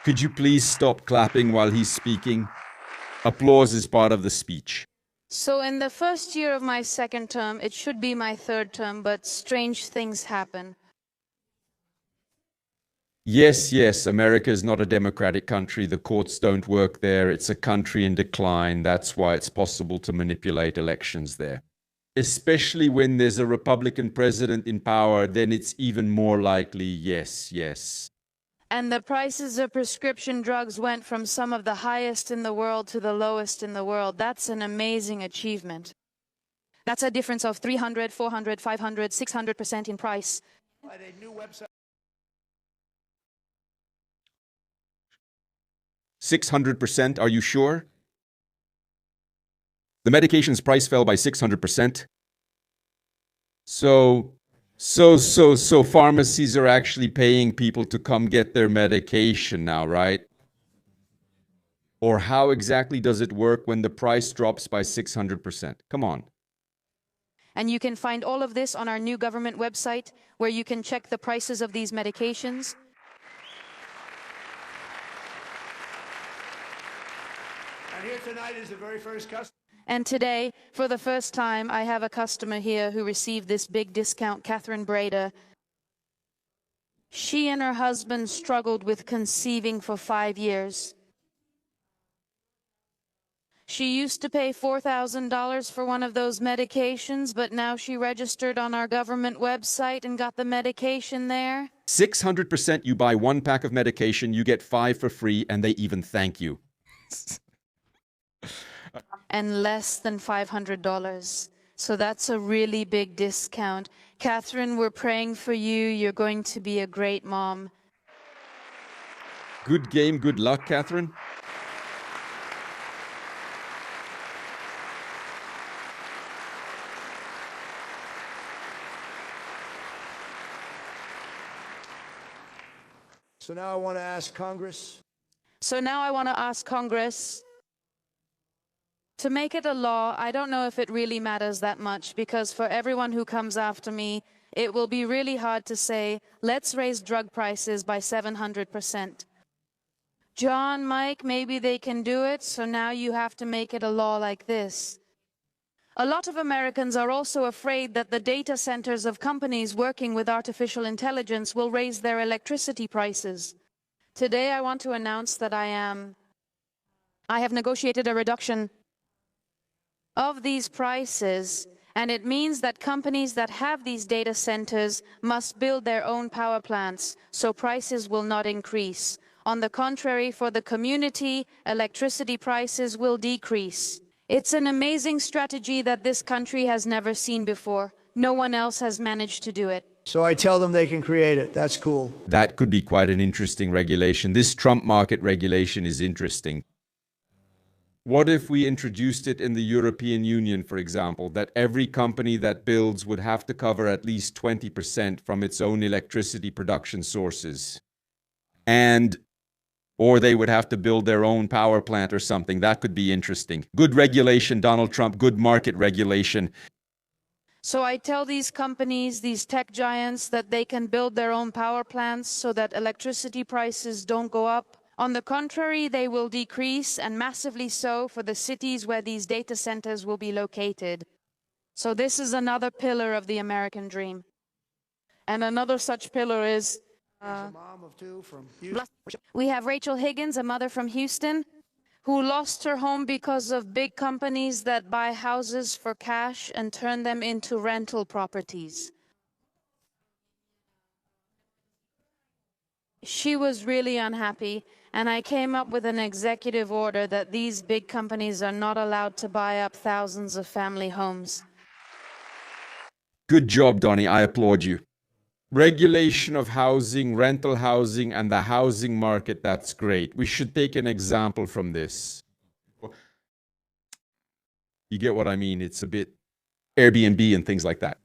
Could you please stop clapping while he's speaking? Applause is part of the speech. So in the first year of my second term, it should be my third term, but strange things happen. Yes, America is not a democratic country. The courts don't work there. It's a country in decline. That's why it's possible to manipulate elections there. Especially when there's a Republican president in power, then it's even more likely, yes. And the prices of prescription drugs went from some of the highest in the world to the lowest in the world. That's an amazing achievement. That's a difference of 300, 400, 500, 600% in price. At a new website. 600%, are you sure? The medication's price fell by 600%. So pharmacies are actually paying people to come get their medication now, right? Or how exactly does it work when the price drops by 600%? Come on. And you can find all of this on our new government website, where you can check the prices of these medications. And here tonight is the very first customer. And today, for the first time, I have a customer here who received this big discount, Catherine Breda. She and her husband struggled with conceiving for 5 years. She used to pay $4,000 for one of those medications, but now she registered on our government website and got the medication there. 600%, you buy 1 pack of medication, you get 5 for free, and they even thank you. And less than $500. So that's a really big discount. Catherine, we're praying for you. You're going to be a great mom. Good game, good luck, Catherine. So now I want to ask Congress. To make it a law. I don't know if it really matters that much, because for everyone who comes after me, it will be really hard to say, let's raise drug prices by 700%. John, Mike, maybe they can do it, so now you have to make it a law like this. A lot of Americans are also afraid that the data centers of companies working with artificial intelligence will raise their electricity prices. Today I want to announce that I have negotiated a reduction of these prices, and it means that companies that have these data centers must build their own power plants, so prices will not increase. On the contrary, for the community, electricity prices will decrease. It's an amazing strategy that this country has never seen before. No one else has managed to do it. So I tell them they can create it. That's cool. That could be quite an interesting regulation. This Trump market regulation is interesting. What if we introduced it in the European Union, for example, that every company that builds would have to cover at least 20% from its own electricity production sources? Or they would have to build their own power plant or something. That could be interesting. Good regulation, Donald Trump, good market regulation. So I tell these companies, these tech giants, that they can build their own power plants so that electricity prices don't go up. On the contrary, they will decrease, and massively so, for the cities where these data centers will be located. So this is another pillar of the American dream. And another such pillar is, A mom of 2 from Houston. we have Rachel Higgins, a mother from Houston, who lost her home because of big companies that buy houses for cash and turn them into rental properties. She was really unhappy, and I came up with an executive order that these big companies are not allowed to buy up thousands of family homes. Good job, Donnie. I applaud you. Regulation of housing, rental housing, and the housing market, that's great. We should take an example from this. You get what I mean? It's a bit Airbnb and things like that.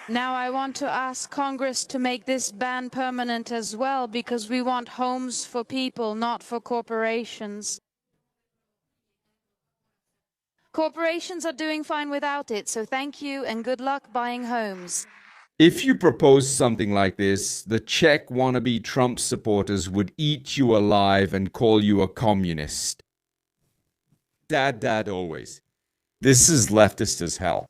Now I want to ask Congress to make this ban permanent as well, because we want homes for people, not for corporations. Corporations are doing fine without it, so thank you and good luck buying homes. If you propose something like this, the Czech wannabe Trump supporters would eat you alive and call you a communist. Dad, always. This is leftist as hell.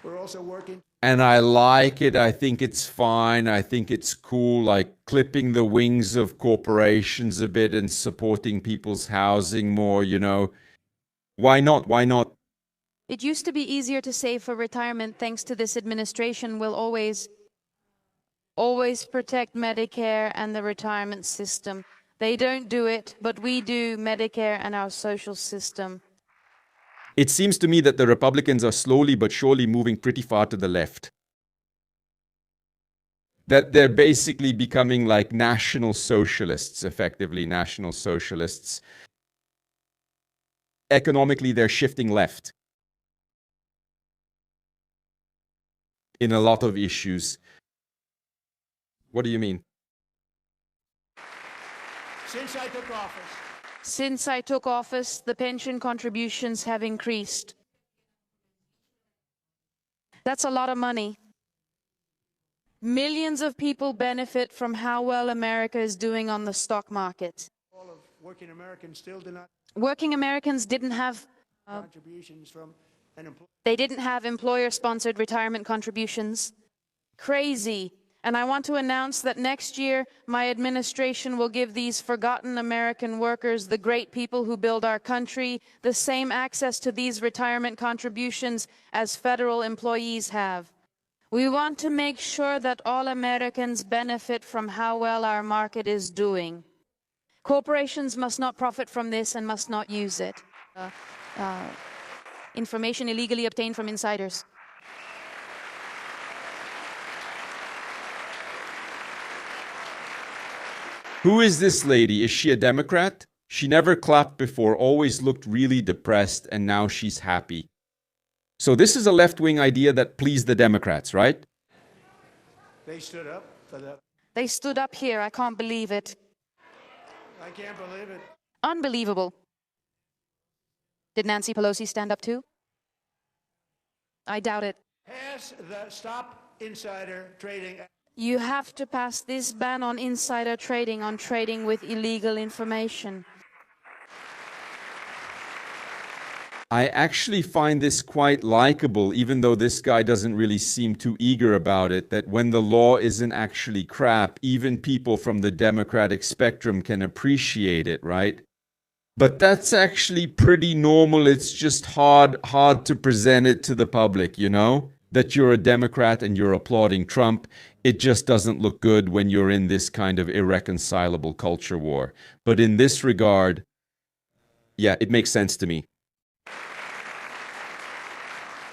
We're also working. And I like it. I think it's fine. I think it's cool, like clipping the wings of corporations a bit and supporting people's housing more, you know. Why not? Why not? It used to be easier to save for retirement. Thanks to this administration, we'll always protect Medicare and the retirement system. They don't do it, but we do, Medicare and our social system. It seems to me that the Republicans are slowly but surely moving pretty far to the left. That they're basically becoming like national socialists, effectively national socialists. Economically, they're shifting left in a lot of issues. What do you mean? Since I took office, Since I took office, the pension contributions have increased. That's a lot of money. Millions of people benefit from how well America is doing on the stock market. all of working Americans still do not Working Americans didn't have contributions from an employer. They didn't have employer-sponsored retirement contributions. Crazy. And I want to announce that next year, my administration will give these forgotten American workers, the great people who build our country, the same access to these retirement contributions as federal employees have. We want to make sure that all Americans benefit from how well our market is doing. Corporations must not profit from this and must not use it. Information illegally obtained from insiders. Who is this lady? Is she a Democrat? She never clapped before, always looked really depressed, and now she's happy. So this is a left-wing idea that pleased the Democrats, right? They stood up for that. They stood up here. I can't believe it. I can't believe it. Unbelievable. Did Nancy Pelosi stand up too? I doubt it. Pass the Stop Insider Trading Act. You have to pass this ban on insider trading, on trading with illegal information. I actually find this quite likable, even though this guy doesn't really seem too eager about it, that when the law isn't actually crap, even people from the Democratic spectrum can appreciate it, right? But that's actually pretty normal. It's just hard to present it to the public, you know? That you're a Democrat and you're applauding Trump. It just doesn't look good when you're in this kind of irreconcilable culture war. But in this regard, yeah, it makes sense to me.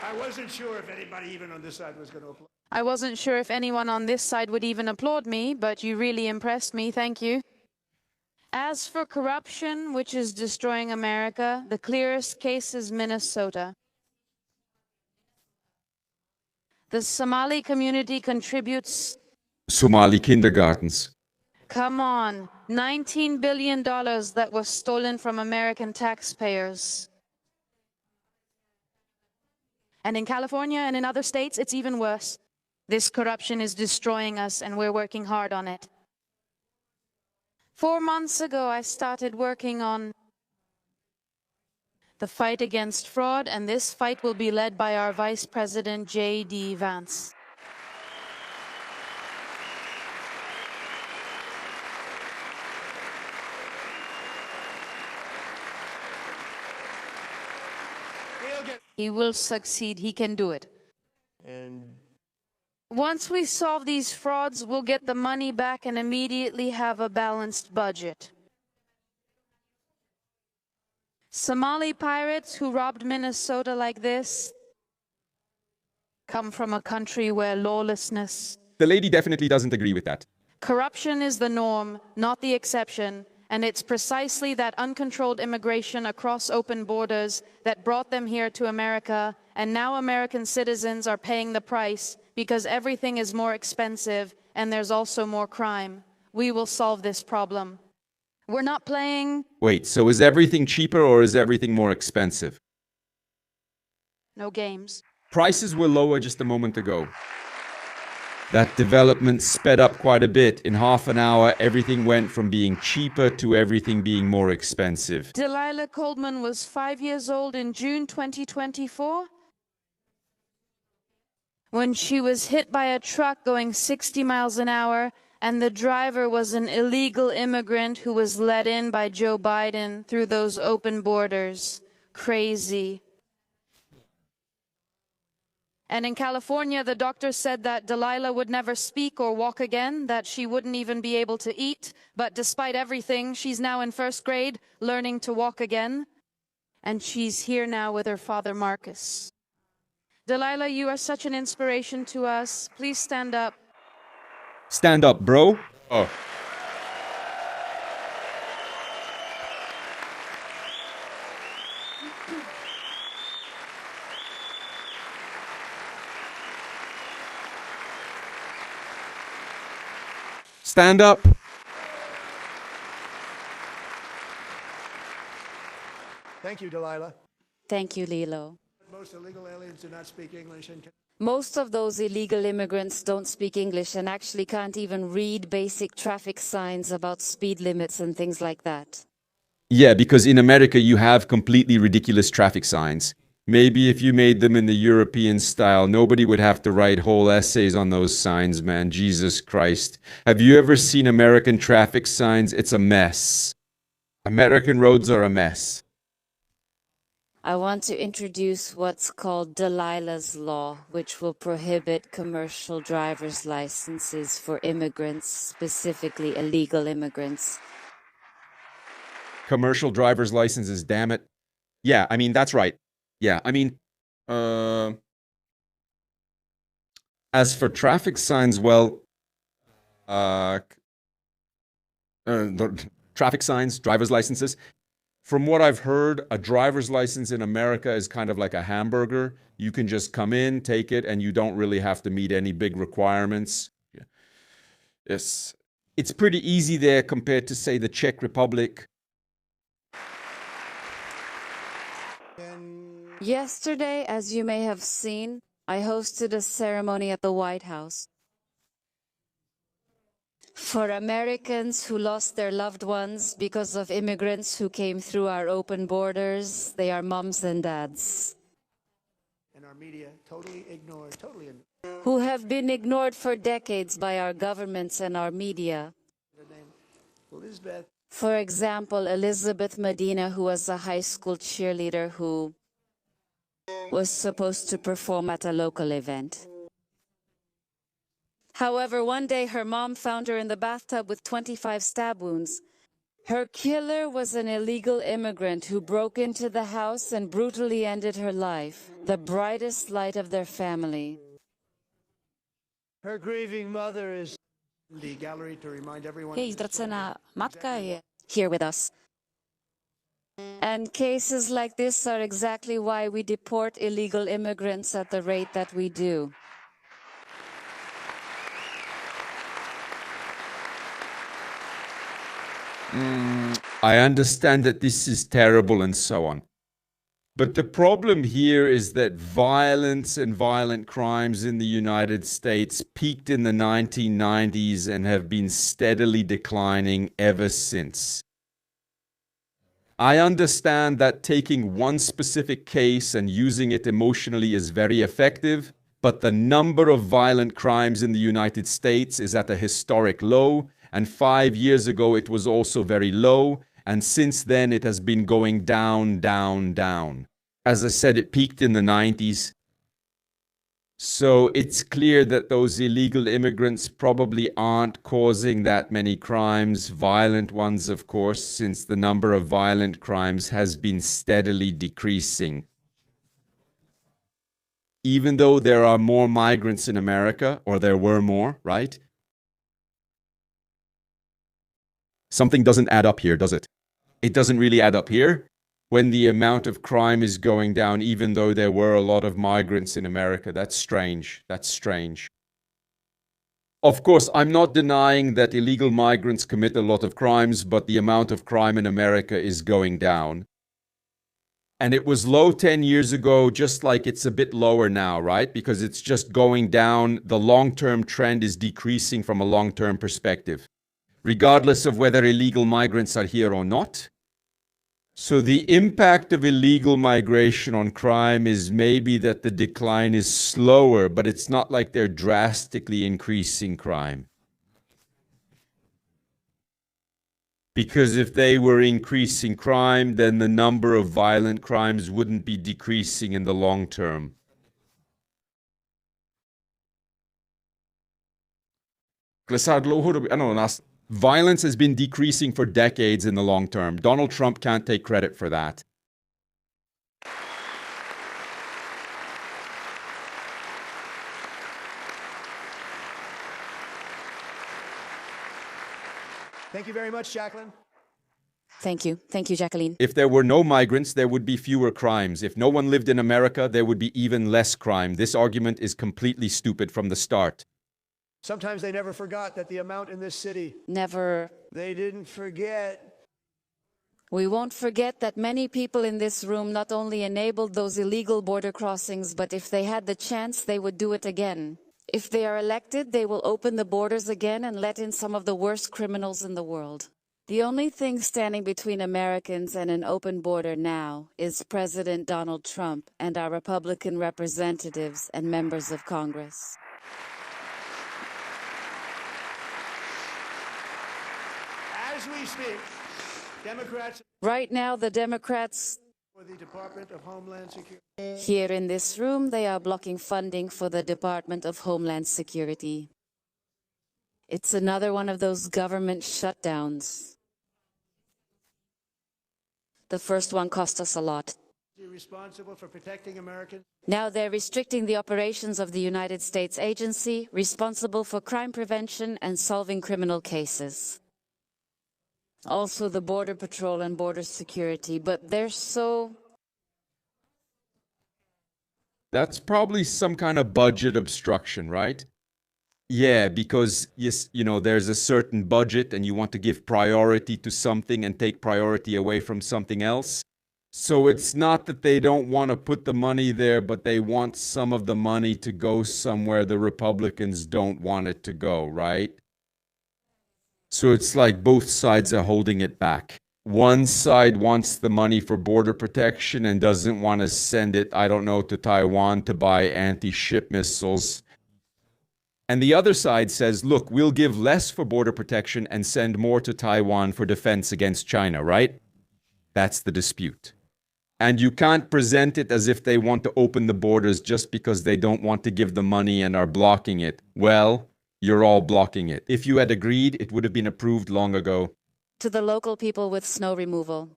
I wasn't sure if anybody even on this side was going to applaud. I wasn't sure if anyone on this side would even applaud me, but you really impressed me. Thank you. As for corruption, which is destroying America, the clearest case is Minnesota. The Somali community contributes, Somali kindergartens. come on, $19 billion that was stolen from American taxpayers. And in California and in other states, it's even worse. This corruption is destroying us, and we're working hard on it. 4 months ago, I started working on the fight against fraud, and this fight will be led by our Vice President, J.D. Vance. He will succeed. He can do it. And Once we solve these frauds, we'll get the money back and immediately have a balanced budget. Somali pirates who robbed Minnesota like this come from a country where lawlessness, The lady definitely doesn't agree with that. corruption is the norm, not the exception, And it's precisely that uncontrolled immigration across open borders that brought them here to America. And now American citizens are paying the price because everything is more expensive and there's also more crime. We will solve this problem. We're not playing. Wait, so is everything cheaper or is everything more expensive? No games. Prices were lower just a moment ago. That development sped up quite a bit. In half an hour, everything went from being cheaper to everything being more expensive. Delilah Coldman was 5 years old in June 2024 when she was hit by a truck going 60 miles an hour, and the driver was an illegal immigrant who was let in by Joe Biden through those open borders. Crazy. And in California, the doctor said that Delilah would never speak or walk again, that she wouldn't even be able to eat. But despite everything, she's now in first grade, learning to walk again. And she's here now with her father, Marcus. Delilah, you are such an inspiration to us. Please stand up. Stand up, bro. Oh. Stand up. Thank you, Delilah. Thank you, Lilo. Most illegal aliens do not speak English and Most of those illegal immigrants don't speak English and actually can't even read basic traffic signs about speed limits and things like that. Yeah, because in America you have completely ridiculous traffic signs. Maybe if you made them in the European style, nobody would have to write whole essays on those signs, man. Jesus Christ. Have you ever seen American traffic signs? It's a mess. American roads are a mess. I want to introduce what's called Delilah's Law, which will prohibit commercial driver's licenses for immigrants, specifically illegal immigrants. Commercial driver's licenses, damn it. Yeah, I mean, that's right. Yeah, I mean, as for traffic signs, well, the traffic signs, driver's licenses. From what I've heard, a driver's license in America is kind of like a hamburger. You can just come in, take it, and you don't really have to meet any big requirements. Yes, it's pretty easy there compared to, say, the Czech Republic. Yesterday, as you may have seen, I hosted a ceremony at the White House for Americans who lost their loved ones because of immigrants who came through our open borders. They are moms and dads. and our media totally ignored, Who have been ignored for decades by our governments and our media. Elizabeth. For example, Elizabeth Medina, who was a high school cheerleader who was supposed to perform at a local event. However, one day her mom found her in the bathtub with 25 stab wounds. Her killer was an illegal immigrant who broke into the house and brutally ended her life, the brightest light of their family. Her grieving mother is in the gallery to remind everyone. Její ztracená matka je here with us. And cases like this are exactly why we deport illegal immigrants at the rate that we do. I understand that this is terrible and so on. But the problem here is that violence and violent crimes in the United States peaked in the 1990s and have been steadily declining ever since. I understand that taking one specific case and using it emotionally is very effective, but the number of violent crimes in the United States is at a historic low, and 5 years ago it was also very low, and since then it has been going down, down, down. As I said, it peaked in the 90s. So it's clear that those illegal immigrants probably aren't causing that many crimes, violent ones, of course, since the number of violent crimes has been steadily decreasing. Even though there are more migrants in America, or there were more, right? Something doesn't add up here, does it? It doesn't really add up here when the amount of crime is going down, even though there were a lot of migrants in America. That's strange. That's strange. Of course, I'm not denying that illegal migrants commit a lot of crimes, but the amount of crime in America is going down. And it was low 10 years ago, just like it's a bit lower now, right? Because it's just going down. The long-term trend is decreasing from a long-term perspective, regardless of whether illegal migrants are here or not. So the impact of illegal migration on crime is maybe that the decline is slower, but it's not like they're drastically increasing crime. Because if they were increasing crime, then the number of violent crimes wouldn't be decreasing in the long term. Violence has been decreasing for decades in the long term. Donald Trump can't take credit for that. Thank you very much, Jacqueline. Thank you. Thank you, Jacqueline. If there were no migrants, there would be fewer crimes. If no one lived in America, there would be even less crime. This argument is completely stupid from the start. Sometimes they never forgot that the amount in this city. Never. They didn't forget. We won't forget that many people in this room not only enabled those illegal border crossings, but if they had the chance, they would do it again. If they are elected, they will open the borders again and let in some of the worst criminals in the world. The only thing standing between Americans and an open border now is President Donald Trump and our Republican representatives and members of Congress. As we speak, Democrats Right now, the Democrats for the Department of Homeland Security. here in this room, they are blocking funding for the Department of Homeland Security. It's another one of those government shutdowns. The first one cost us a lot. Responsible for protecting Americans. Now they're restricting the operations of the United States agency responsible for crime prevention and solving criminal cases. Also the Border Patrol and Border Security, but they're so... That's probably some kind of budget obstruction, right? Yeah, because yes, you know, there's a certain budget and you want to give priority to something and take priority away from something else. So it's not that they don't want to put the money there, but they want some of the money to go somewhere the Republicans don't want it to go, right? So it's like both sides are holding it back. One side wants the money for border protection and doesn't want to send it, I don't know, to Taiwan to buy anti-ship missiles. And the other side says, look, we'll give less for border protection and send more to Taiwan for defense against China, right? That's the dispute. And you can't present it as if they want to open the borders just because they don't want to give the money and are blocking it. Well, you're all blocking it. If you had agreed, it would have been approved long ago. to the local people with snow removal.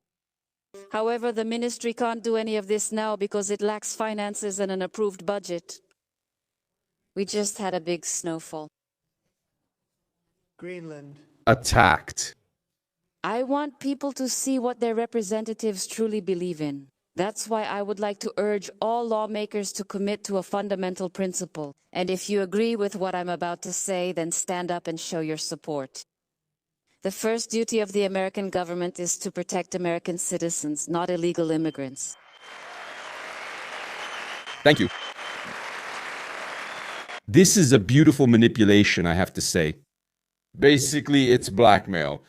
However, the ministry can't do any of this now because it lacks finances and an approved budget. We just had a big snowfall. Greenland. Attacked. I want people to see what their representatives truly believe in. That's why I would like to urge all lawmakers to commit to a fundamental principle. And if you agree with what I'm about to say, then stand up and show your support. The first duty of the American government is to protect American citizens, not illegal immigrants. Thank you. This is a beautiful manipulation, I have to say. Basically, it's blackmail.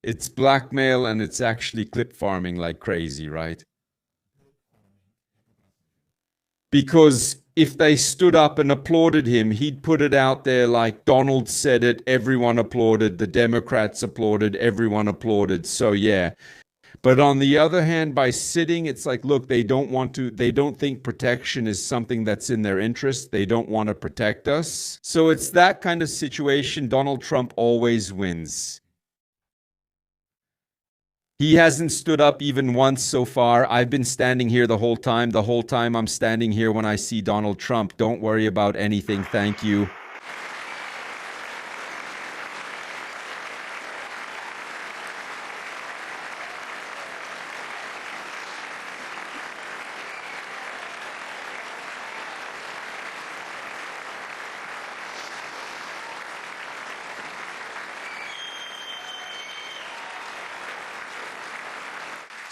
It's blackmail and it's actually clip farming like crazy, right? Because if they stood up and applauded him, he'd put it out there like Donald said it, everyone applauded, the Democrats applauded, everyone applauded. So yeah. But on the other hand, by sitting, it's like, look, they don't think protection is something that's in their interest. They don't want to protect us. So it's that kind of situation. Donald Trump always wins. He hasn't stood up even once so far. I've been standing here the whole time. The whole time I'm standing here when I see Donald Trump. Don't worry about anything. Thank you.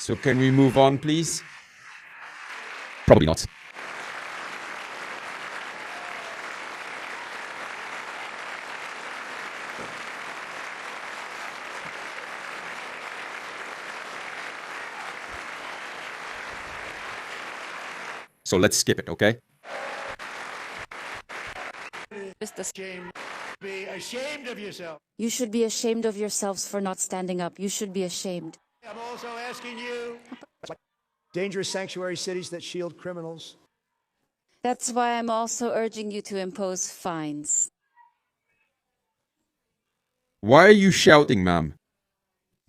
So can we move on, please? Probably not. So let's skip it, okay? Be ashamed of yourself. You should be ashamed of yourselves for not standing up. You should be ashamed. I'm also asking you. Dangerous sanctuary cities that shield criminals. That's why I'm also urging you to impose fines. Why are you shouting, ma'am?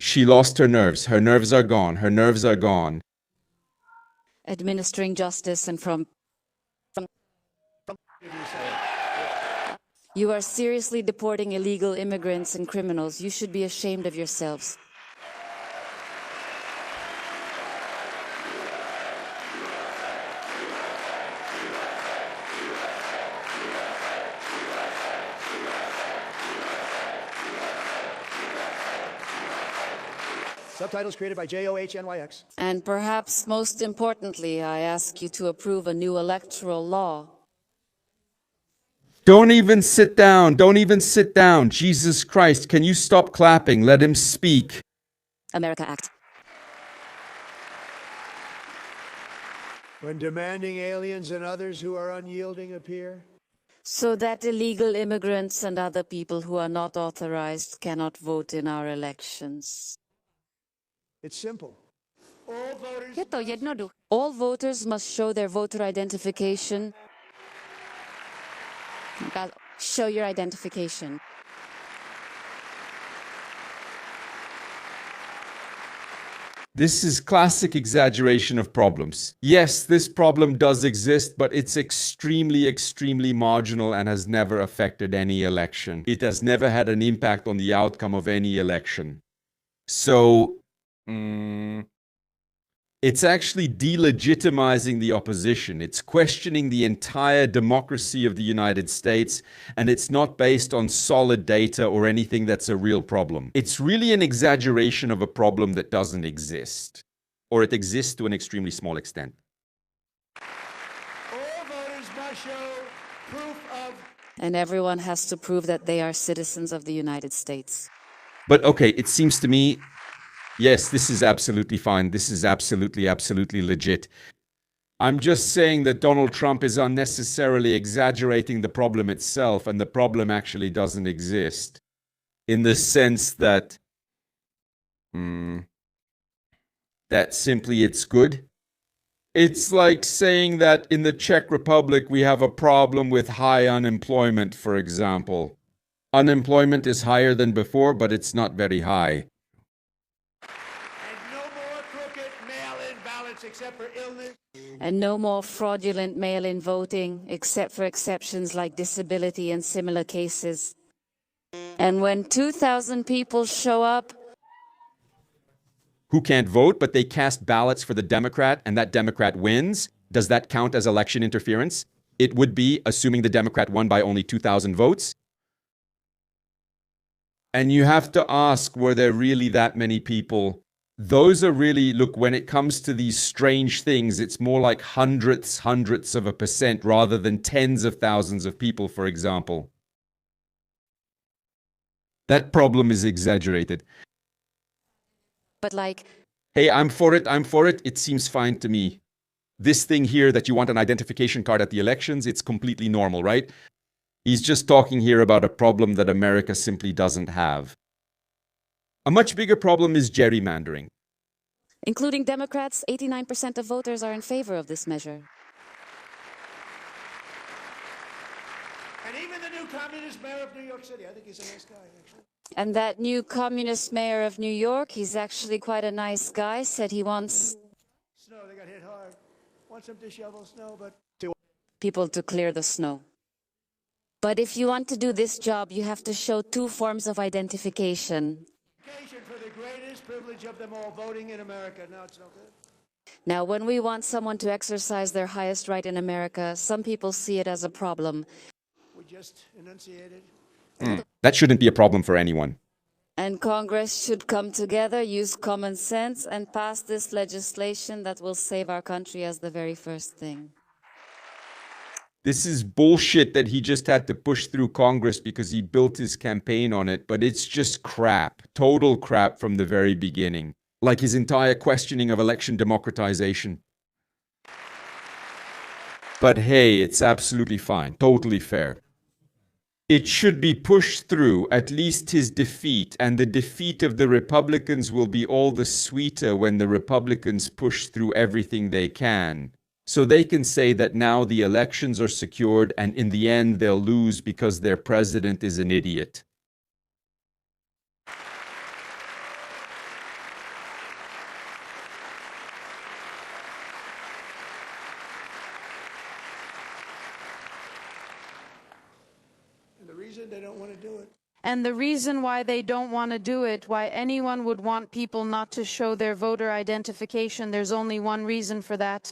She lost her nerves. Her nerves are gone. Her nerves are gone. Administering justice and from you are seriously deporting illegal immigrants and criminals. You should be ashamed of yourselves. Subtitles created by JOHNYX. And perhaps most importantly, I ask you to approve a new electoral law. Don't even sit down. Don't even sit down. Jesus Christ, can you stop clapping? Let him speak. America Act. When demanding aliens and others who are unyielding appear. So that illegal immigrants and other people who are not authorized cannot vote in our elections. It's simple. All voters. Je to jednoduché. All voters must show their voter identification. Show your identification. This is classic exaggeration of problems. Yes, this problem does exist, but it's extremely, extremely marginal and has never affected any election. It has never had an impact on the outcome of any election. So, it's actually delegitimizing the opposition. It's questioning the entire democracy of the United States, and it's not based on solid data or anything that's a real problem. It's really an exaggeration of a problem that doesn't exist, or it exists to an extremely small extent. All voters must show proof of. And everyone has to prove that they are citizens of the United States. But okay, it seems to me, yes, this is absolutely fine. This is absolutely, absolutely legit. I'm just saying that Donald Trump is unnecessarily exaggerating the problem itself, and the problem actually doesn't exist. In the sense that, that simply it's good. It's like saying that in the Czech Republic we have a problem with high unemployment, for example. Unemployment is higher than before, but it's not very high. And no more crooked mail-in ballots except for illness. And no more fraudulent mail-in voting, except for exceptions like disability and similar cases. And when 2,000 people show up, who can't vote, but they cast ballots for the Democrat, and that Democrat wins, does that count as election interference? It would be, assuming the Democrat won by only 2,000 votes. And you have to ask, were there really that many people? Those are really, look, when it comes to these strange things, it's more like hundredths of a percent rather than tens of thousands of people, for example. That problem is exaggerated. but like, Hey, I'm for it. It seems fine to me. This thing here that you want an identification card at the elections, it's completely normal, right? He's just talking here about a problem that America simply doesn't have. A much bigger problem is gerrymandering. including Democrats, 89% of voters are in favor of this measure. And even the new communist mayor of New York City, I think he's a nice guy, actually. And that new communist mayor of New York, he's actually quite a nice guy, said he wants Snow, they got hit hard. Want some to shovel snow, but people to clear the snow. But if you want to do this job, you have to show two forms of identification. occasion for the greatest privilege of them all, voting in America. Now it's no good. Now, when we want someone to exercise their highest right in America, some people see it as a problem. We just enunciated. That shouldn't be a problem for anyone. And Congress should come together, use common sense, and pass this legislation that will save our country as the very first thing. This is bullshit that he just had to push through Congress because he built his campaign on it, but it's just crap, total crap from the very beginning. Like his entire questioning of election democratization. But hey, it's absolutely fine, totally fair. It should be pushed through, at least his defeat, and the defeat of the Republicans will be all the sweeter when the Republicans push through everything they can. So they can say that now the elections are secured and in the end they'll lose because their president is an idiot. And the reason they don't want to do it. And the reason why they don't want to do it, why anyone would want people not to show their voter identification, there's only one reason for that.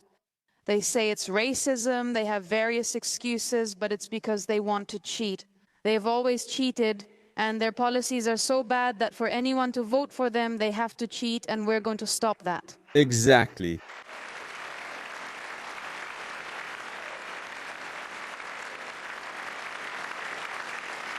They say it's racism, they have various excuses, but it's because they want to cheat. They've always cheated, and their policies are so bad that for anyone to vote for them, they have to cheat, and we're going to stop that. Exactly.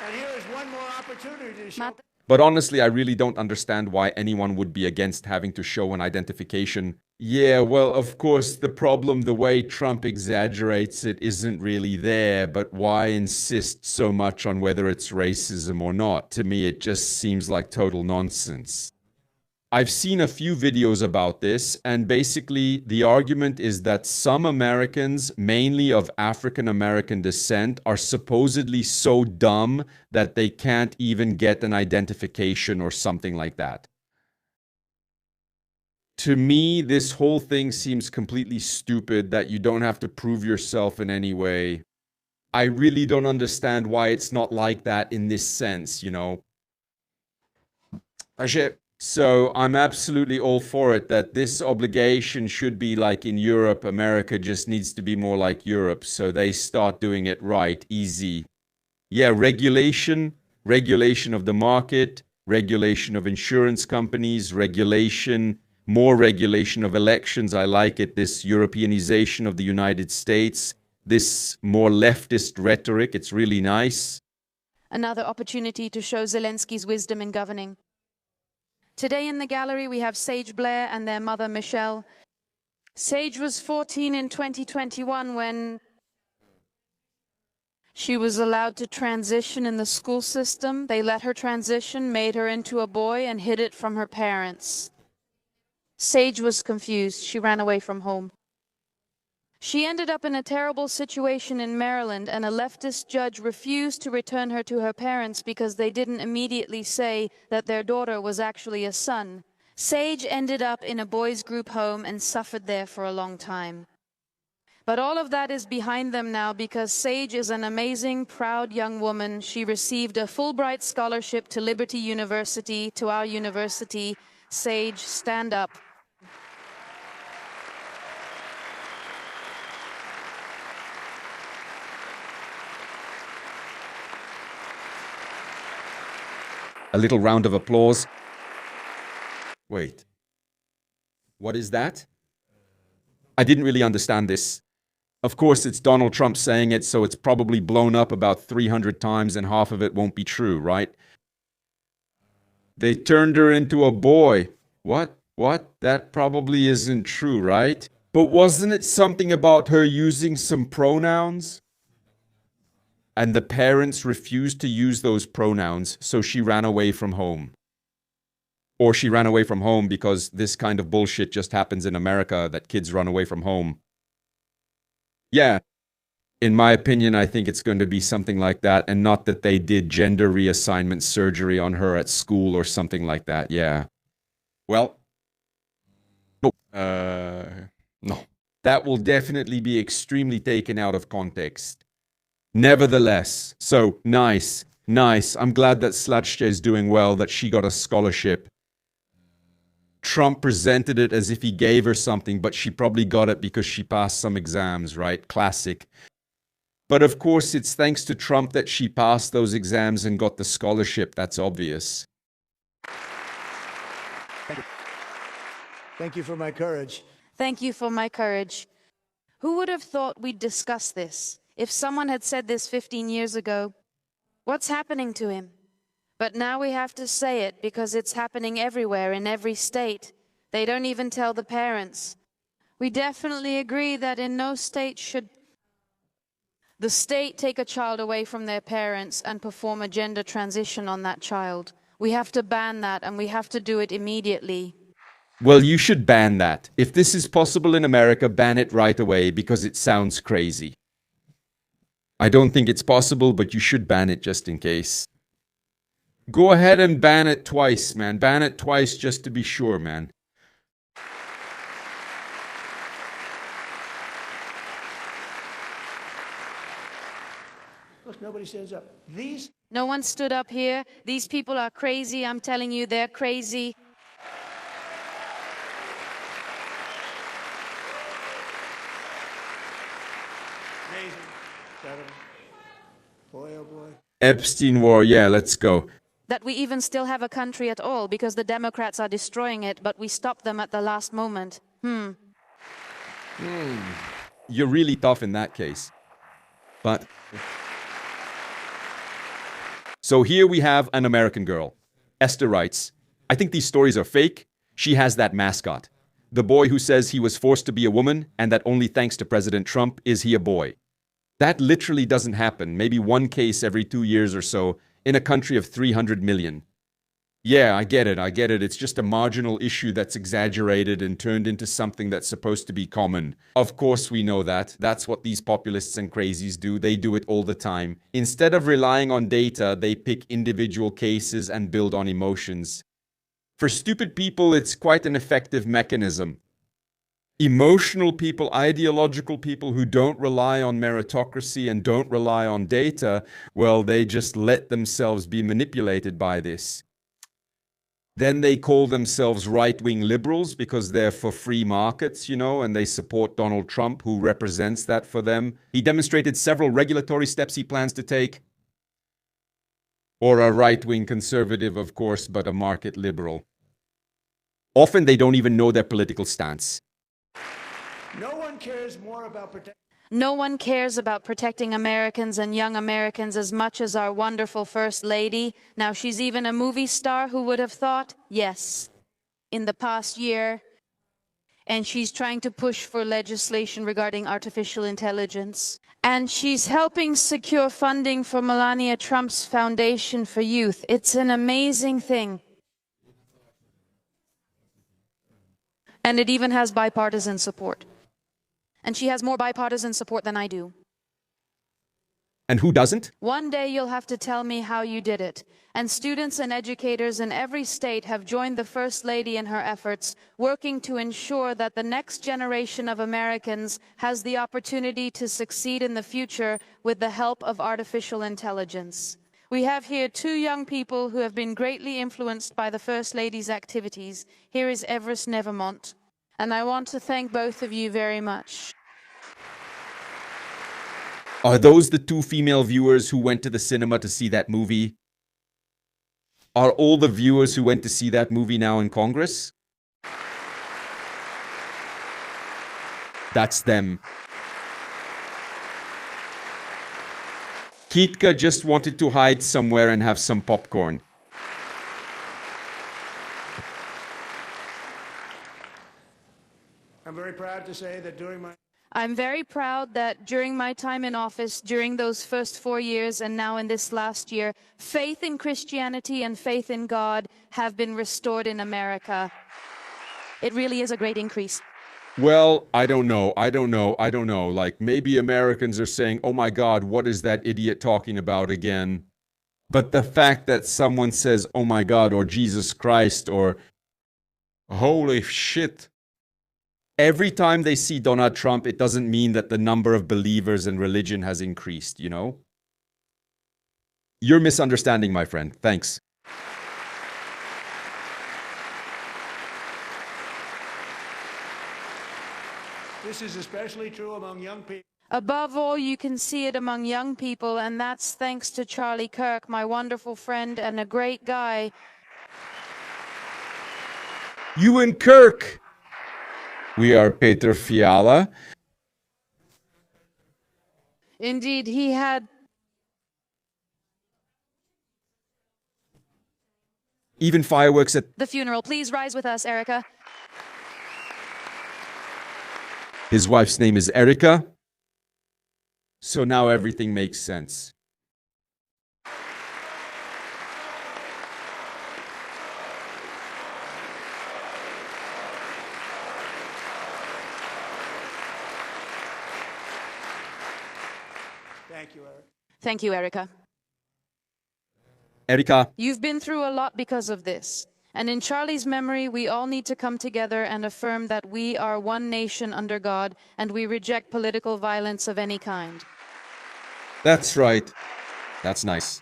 And here is one more opportunity to show. But honestly, I really don't understand why anyone would be against having to show an identification. Yeah, well, of course, the problem, the way Trump exaggerates it, isn't really there, but why insist so much on whether it's racism or not? To me, it just seems like total nonsense. I've seen a few videos about this, and basically the argument is that some Americans, mainly of African American descent, are supposedly so dumb that they can't even get an identification or something like that. To me, this whole thing seems completely stupid, that you don't have to prove yourself in any way. I really don't understand why it's not like that in this sense, you know. So I'm absolutely all for it that this obligation should be like in Europe. America just needs to be more like Europe, so they start doing it right, easy. Yeah, regulation of the market, regulation of insurance companies, more regulation of elections. I like it, this Europeanization of the United States, this more leftist rhetoric. It's really nice. Another opportunity to show Zelensky's wisdom in governing. Today in the gallery we have Sage Blair and their mother Michelle. Sage was 14 in 2021 when she was allowed to transition in the school system. They let her transition, made her into a boy, and hid it from her parents. Sage was confused. She ran away from home. She ended up in a terrible situation in Maryland, and a leftist judge refused to return her to her parents because they didn't immediately say that their daughter was actually a son. Sage ended up in a boys' group home and suffered there for a long time. But all of that is behind them now because Sage is an amazing, proud young woman. She received a Fulbright scholarship to Liberty University, to our university. Sage, stand up. A little round of applause. Wait. What is that? I didn't really understand this. Of course, it's Donald Trump saying it, so it's probably blown up about 300 times and half of it won't be true, right? They turned her into a boy. What? That probably isn't true, right? But wasn't it something about her using some pronouns? And the parents refused to use those pronouns, so she ran away from home. Or she ran away from home because this kind of bullshit just happens in America, that kids run away from home. Yeah, in my opinion, I think it's going to be something like that, and not that they did gender reassignment surgery on her at school or something like that, yeah. Well, no. That will definitely be extremely taken out of context. Nevertheless, so nice. I'm glad that Slatche is doing well, that she got a scholarship. Trump presented it as if he gave her something, but she probably got it because she passed some exams, right? Classic. But of course, it's thanks to Trump that she passed those exams and got the scholarship. That's obvious. Thank you for my courage. Thank you for my courage. Who would have thought we'd discuss this? If someone had said this 15 years ago, what's happening to him? But now we have to say it because it's happening everywhere in every state. They don't even tell the parents. We definitely agree that in no state should the state take a child away from their parents and perform a gender transition on that child. We have to ban that, and we have to do it immediately. Well, you should ban that. If this is possible in America, ban it right away because it sounds crazy. I don't think it's possible, but you should ban it just in case. Go ahead and ban it twice, man. Ban it twice just to be sure, man. Look, nobody stands up. These No one stood up here. These people are crazy. I'm telling you, they're crazy. amazing. Incredible. Boy, oh boy. Epstein War, yeah, let's go. That we even still have a country at all because the Democrats are destroying it, but we stopped them at the last moment. You're really tough in that case. But so here we have an American girl. Esther writes, I think these stories are fake. She has that mascot. The boy who says he was forced to be a woman and that only thanks to President Trump is he a boy. That literally doesn't happen. Maybe one case every 2 years or so in a country of 300 million. Yeah, I get it. It's just a marginal issue that's exaggerated and turned into something that's supposed to be common. Of course we know that. That's what these populists and crazies do. They do it all the time. Instead of relying on data, they pick individual cases and build on emotions. For stupid people, it's quite an effective mechanism. Emotional people, ideological people who don't rely on meritocracy and don't rely on data, well, they just let themselves be manipulated by this. Then they call themselves right-wing liberals because they're for free markets, and they support Donald Trump, who represents that for them. He demonstrated several regulatory steps he plans to take. Or a right-wing conservative, of course, but a market liberal. Often they don't even know their political stance. No one cares more about protecting. No one cares about protecting Americans and young Americans as much as our wonderful First Lady. Now she's even a movie star, who would have thought? Yes, in the past year. And she's trying to push for legislation regarding artificial intelligence. And she's helping secure funding for Melania Trump's Foundation for Youth. It's an amazing thing. And it even has bipartisan support. And she has more bipartisan support than I do. And who doesn't? One day you'll have to tell me how you did it. And students and educators in every state have joined the First Lady in her efforts, working to ensure that the next generation of Americans has the opportunity to succeed in the future with the help of artificial intelligence. We have here two young people who have been greatly influenced by the First Lady's activities. Here is Everest Nevermont. And I want to thank both of you very much. Are those the two female viewers who went to the cinema to see that movie? Are all the viewers who went to see that movie now in Congress? That's them. Kitka just wanted to hide somewhere and have some popcorn. I'm very proud to say that I'm very proud that during my time in office, during those first 4 years and now in this last year, faith in Christianity and faith in God have been restored in America. It really is a great increase. Well, I don't know. Like, maybe Americans are saying, oh my God, what is that idiot talking about again? But the fact that someone says, oh my God, or Jesus Christ, or holy shit, every time they see Donald Trump, it doesn't mean that the number of believers in religion has increased, You're misunderstanding, my friend. Thanks. this is especially true among young people. Above all, you can see it among young people, and that's thanks to Charlie Kirk, my wonderful friend and a great guy. You and Kirk! We are Peter Fiala. Indeed, he had Even fireworks at the funeral. Please rise with us, Erica. his wife's name is Erica. So now everything makes sense. Thank you, Eric. Thank you, Erica. Erica, You've been through a lot because of this. And in Charlie's memory, we all need to come together and affirm that we are one nation under God and we reject political violence of any kind. that's right. That's nice.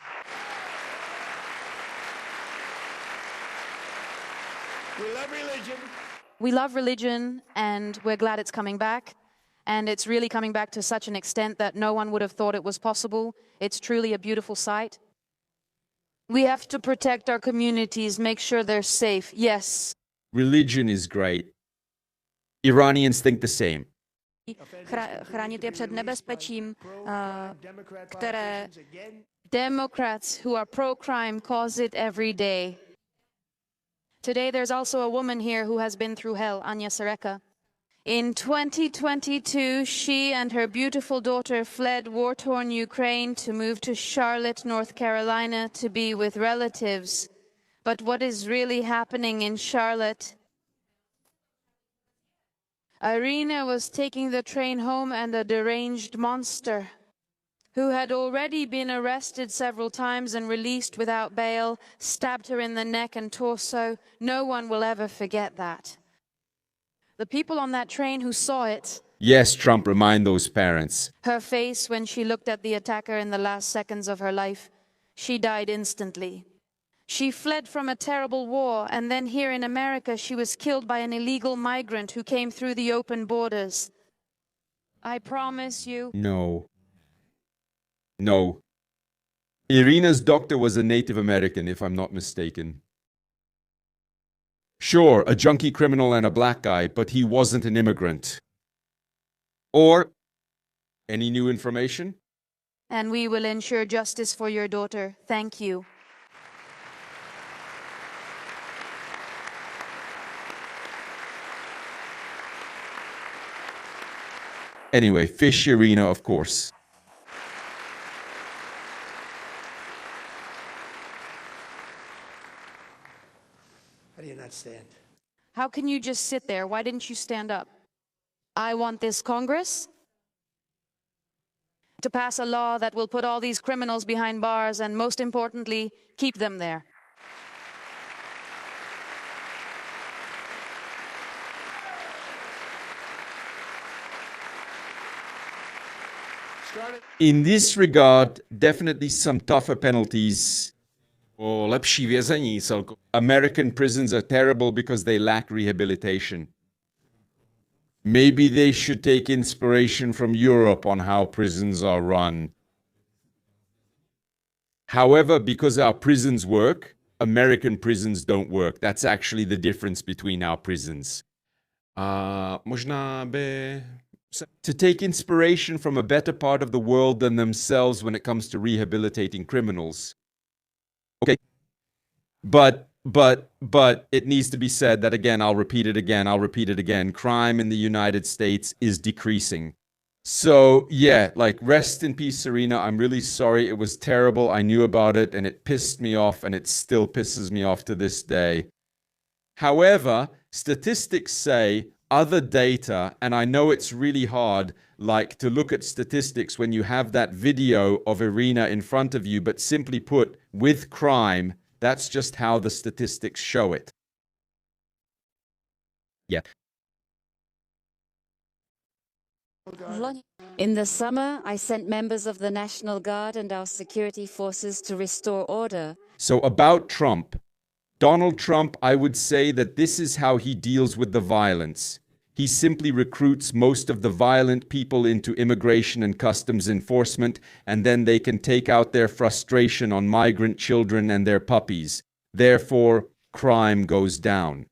We love religion. We love religion and we're glad it's coming back. And it's really coming back to such an extent that no one would have thought it was possible. It's truly a beautiful sight. We have to protect our communities, make sure they're safe. Yes. Religion is great. Iranians think the same. Chránit je před nebezpečím, které Democrats who are pro-crime cause it every day. Today there's also a woman here who has been through hell, Anya Sareka. In 2022, she and her beautiful daughter fled war-torn Ukraine to move to Charlotte, North Carolina to be with relatives. But what is really happening in Charlotte? Irina was taking the train home and a deranged monster, who had already been arrested several times and released without bail, stabbed her in the neck and torso. No one will ever forget that. The people on that train who saw it, Yes, Trump, remind those parents. her face when she looked at the attacker in the last seconds of her life, she died instantly. She fled from a terrible war, and then here in America she was killed by an illegal migrant who came through the open borders. I promise you. No. No. Irina's doctor was a Native American, if I'm not mistaken. Sure, a junkie criminal and a black guy, but he wasn't an immigrant. Or, any new information? And we will ensure justice for your daughter. Thank you. Anyway, fish Irina, of course. How do you not stand? How can you just sit there? Why didn't you stand up? I want this Congress to pass a law that will put all these criminals behind bars and, most importantly, keep them there. In this regard, definitely some tougher penalties. O lepší vězení celkově. American prisons are terrible because they lack rehabilitation. Maybe they should take inspiration from Europe on how prisons are run. However, because our prisons work, American prisons don't work. That's actually the difference between our prisons. Možná by to take inspiration from a better part of the world than themselves when it comes to rehabilitating criminals. Okay. But it needs to be said that again, I'll repeat it again. Crime in the United States is decreasing. So yeah, like rest in peace, Serena. I'm really sorry. It was terrible. I knew about it and it pissed me off and it still pisses me off to this day. However, statistics say other data, and I know it's really hard, like to look at statistics when you have that video of Irina in front of you, but simply put, with crime, that's just how the statistics show it. Yeah. In the summer, I sent members of the National Guard and our security forces to restore order. So about Trump, Donald Trump, I would say that this is how he deals with the violence. He simply recruits most of the violent people into immigration and customs enforcement, and then they can take out their frustration on migrant children and their puppies. Therefore, crime goes down.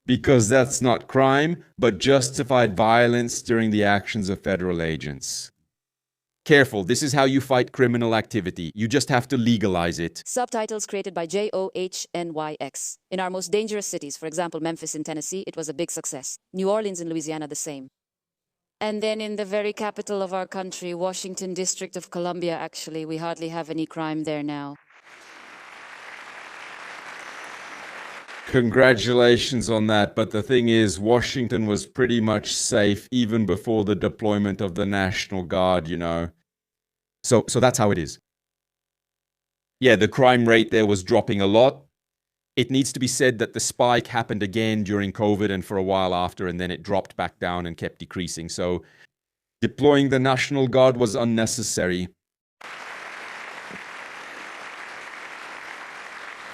because that's not crime, but justified violence during the actions of federal agents. Careful, this is how you fight criminal activity. You just have to legalize it. Subtitles created by JOHNYX. In our most dangerous cities, for example, Memphis in Tennessee, it was a big success. New Orleans in Louisiana, the same. And then in the very capital of our country, Washington, District of Columbia, actually, we hardly have any crime there now. Congratulations on that, but the thing is, Washington was pretty much safe even before the deployment of the National Guard, you know. So that's how it is. Yeah, the crime rate there was dropping a lot. It needs to be said that the spike happened again during COVID and for a while after, and then it dropped back down and kept decreasing. So deploying the National Guard was unnecessary.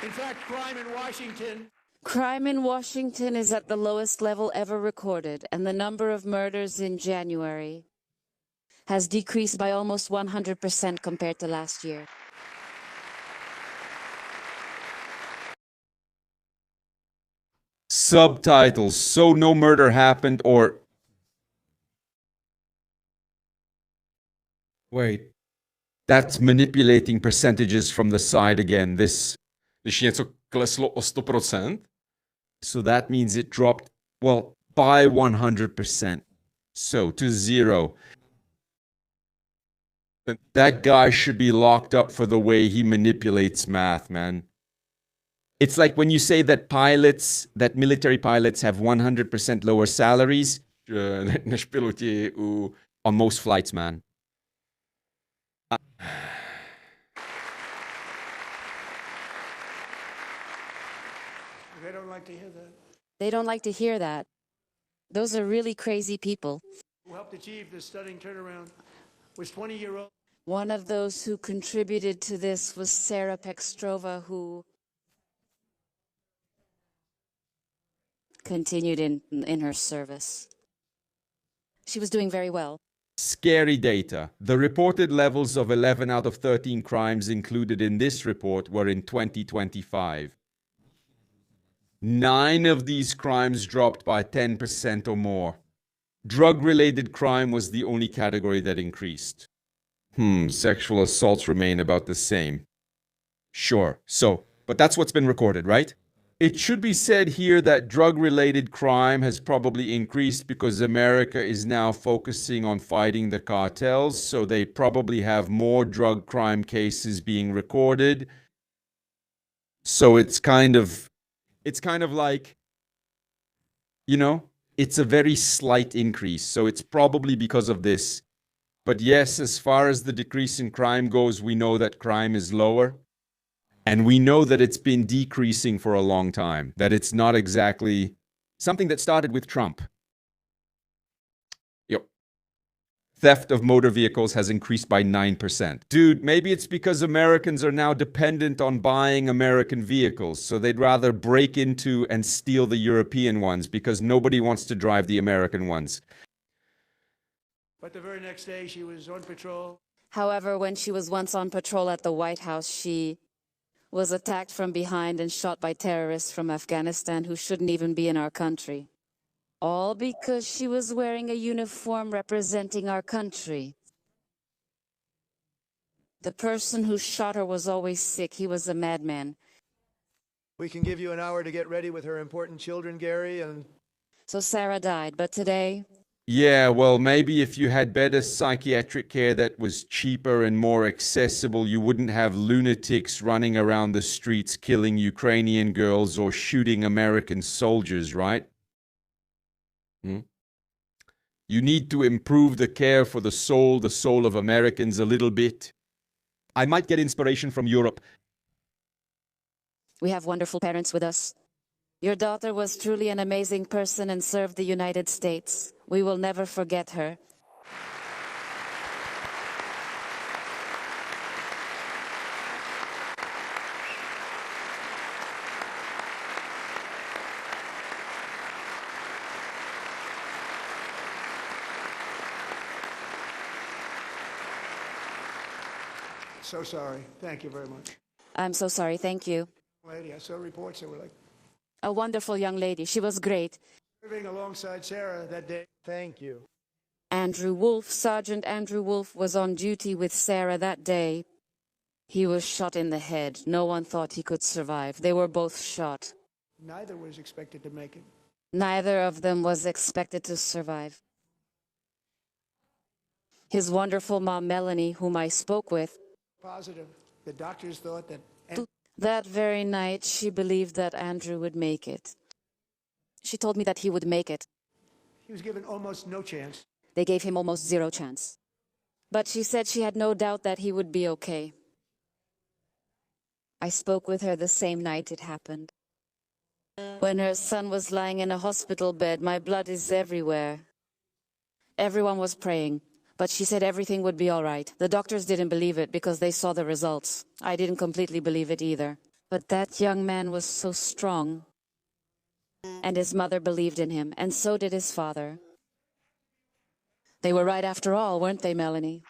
In fact, Crime in Washington is at the lowest level ever recorded, and the number of murders in January has decreased by almost 100% compared to last year. Subtitles, so no murder happened, or... Wait, that's manipulating percentages from the side again. Když něco kleslo o 100%, So that means it dropped, well, by 100%. So to zero. That guy should be locked up for the way he manipulates math, man. It's like when you say that military pilots have 100% lower salaries než piloti on most flights, man. they don't like to hear that. They don't like to hear that. Those are really crazy people. Who helped achieve this stunning turnaround was 20-year-old. One of those who contributed to this was Sarah Pekstrova, who continued in her service. She was doing very well. Scary data. The reported levels of 11 out of 13 crimes included in this report were in 2025. 9 of these crimes dropped by 10% or more. Drug-related crime was the only category that increased. Sexual assaults remain about the same. Sure, but that's what's been recorded, right? It should be said here that drug-related crime has probably increased because America is now focusing on fighting the cartels, so they probably have more drug crime cases being recorded. So it's kind of like, you know, it's a very slight increase, so it's probably because of this. But yes, as far as the decrease in crime goes, we know that crime is lower. And we know that it's been decreasing for a long time, that it's not exactly something that started with Trump. Yep. Theft of motor vehicles has increased by 9%. Dude, maybe it's because Americans are now dependent on buying American vehicles, so they'd rather break into and steal the European ones because nobody wants to drive the American ones. But the very next day, she was on patrol. However, when she was once on patrol at the White House, she was attacked from behind and shot by terrorists from Afghanistan who shouldn't even be in our country. All because she was wearing a uniform representing our country. The person who shot her was always sick. He was a madman. We can give you an hour to get ready with her important children, Gary, and... So Sarah died, but today... Yeah, well, maybe if you had better psychiatric care that was cheaper and more accessible, you wouldn't have lunatics running around the streets killing Ukrainian girls or shooting American soldiers, right? You need to improve the care for the soul of Americans a little bit. I might get inspiration from Europe. We have wonderful parents with us. Your daughter was truly an amazing person and served the United States. We will never forget her. So sorry. Thank you very much. I'm so sorry. Thank you. Lady, I saw reports that were like A wonderful young lady. She was great. Serving alongside Sarah that day. Thank you. Andrew Wolf, Sergeant Andrew Wolf, was on duty with Sarah that day. He was shot in the head. No one thought he could survive. They were both shot. Neither was expected to make it. Neither of them was expected to survive. His wonderful mom, Melanie, whom I spoke with, Positive. The doctors thought that that very night she believed that Andrew would make it. She told me that he would make it. he was given almost no chance. They gave him almost zero chance. But she said she had no doubt that he would be okay. I spoke with her the same night it happened. When her son was lying in a hospital bed, my blood is everywhere. Everyone was praying, but she said everything would be all right. The doctors didn't believe it because they saw the results. I didn't completely believe it either. But that young man was so strong. And his mother believed in him, and so did his father. They were right after all, weren't they, Melanie?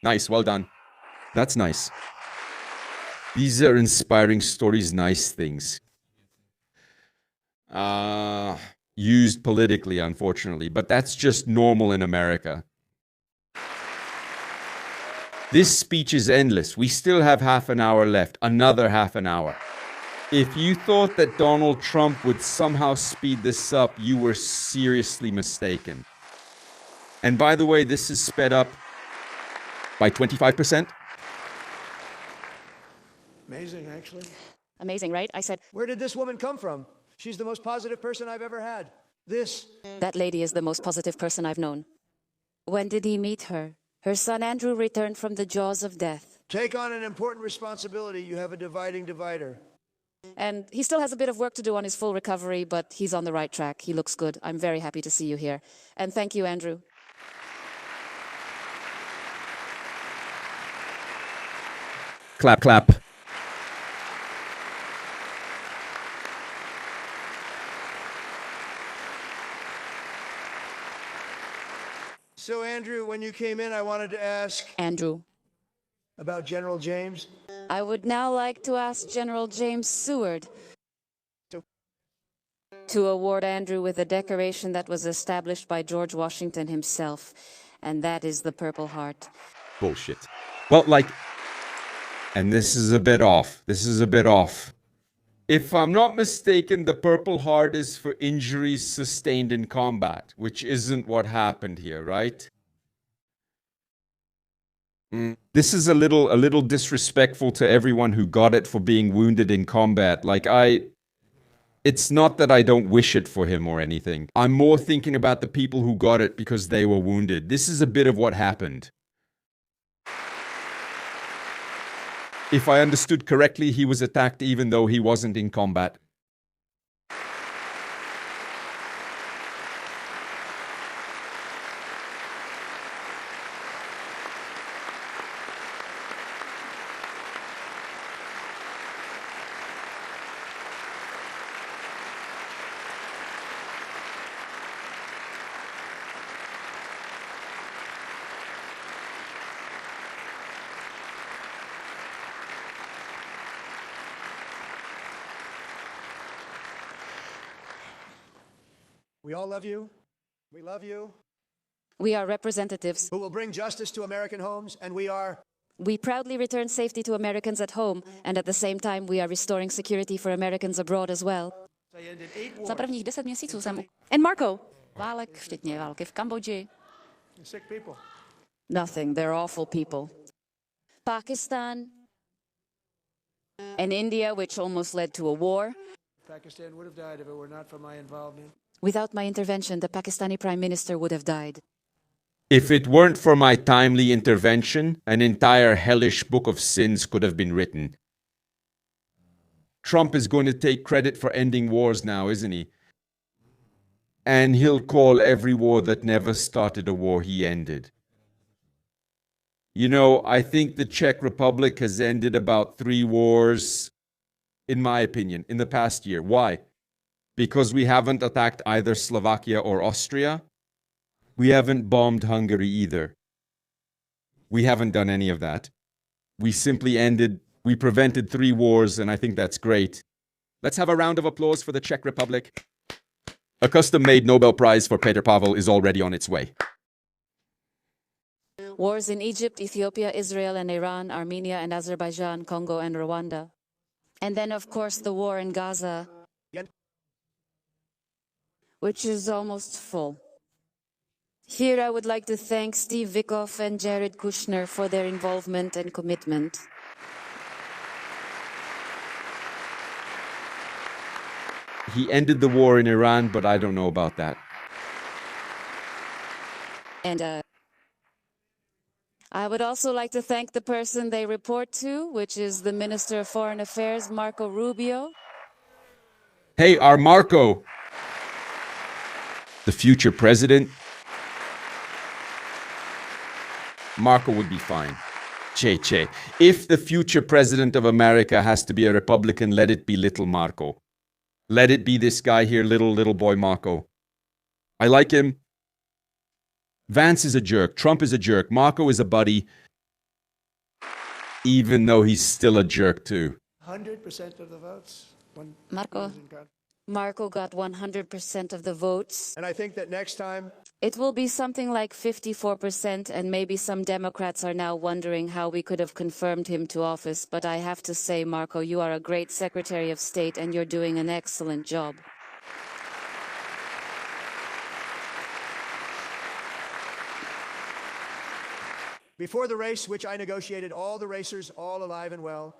Nice, well done. That's nice. These are inspiring stories, nice things. Used politically, unfortunately, but that's just normal in America. This speech is endless. We still have half an hour left, another half an hour. If you thought that Donald Trump would somehow speed this up, you were seriously mistaken. And by the way, this is sped up by 25%. Amazing, actually. Amazing, right? I said, Where did this woman come from? She's the most positive person I've ever had. that lady is the most positive person I've known. When did he meet her? Her son Andrew returned from the jaws of death. Take on an important responsibility. You have a dividing divider. And he still has a bit of work to do on his full recovery, but he's on the right track. He looks good. I'm very happy to see you here. And thank you, Andrew. Clap, clap. So, Andrew, when you came in, I wanted to ask Andrew. about General James. I would now like to ask General James Seward to award Andrew with a decoration that was established by George Washington himself, and that is the Purple Heart. Bullshit. Well, and this is a bit off. This is a bit off. If I'm not mistaken, the Purple Heart is for injuries sustained in combat, which isn't what happened here, right? This is a little disrespectful to everyone who got it for being wounded in combat. It's not that I don't wish it for him or anything. I'm more thinking about the people who got it because they were wounded. This is a bit of what happened. If I understood correctly, he was attacked even though he wasn't in combat. We all love you. We love you. We are representatives. Who will bring justice to American homes, and We proudly return safety to Americans at home, and at the same time we are restoring security for Americans abroad as well. Za prvních 10 měsíců jsem... And Marco. Válek, včetně války v Kambodži. sick people. Nothing. They're awful people. Pakistan and India, which almost led to a war. Pakistan would have died if it were not for my involvement. Without my intervention, the Pakistani Prime Minister would have died. If it weren't for my timely intervention, an entire hellish book of sins could have been written. Trump is going to take credit for ending wars now, isn't he? And he'll call every war that never started a war he ended. You know, I think the Czech Republic has ended about 3 wars, in my opinion, in the past year. Why? because we haven't attacked either Slovakia or Austria. We haven't bombed Hungary either. We haven't done any of that. We prevented 3 wars, and I think that's great. Let's have a round of applause for the Czech Republic. A custom-made Nobel Prize for Petr Pavel is already on its way. Wars in Egypt, Ethiopia, Israel and Iran, Armenia and Azerbaijan, Congo and Rwanda. And then, of course, the war in Gaza, which is almost full. Here I would like to thank Steve Witkoff and Jared Kushner for their involvement and commitment. He ended the war in Iran, but I don't know about that. And I would also like to thank the person they report to, which is the Minister of Foreign Affairs, Marco Rubio. Hey, our Marco, the future president. Marco would be fine. Che. If the future president of America has to be a Republican, let it be little Marco. Let it be this guy here, little boy Marco. I like him. Vance is a jerk. Trump is a jerk. Marco is a buddy. Even though he's still a jerk too. 100% of the votes. Marco got 100% of the votes. And I think that next time, it will be something like 54%, and maybe some Democrats are now wondering how we could have confirmed him to office. But I have to say, Marco, you are a great Secretary of State and you're doing an excellent job. before the race, which I negotiated, all the racers, all alive and well.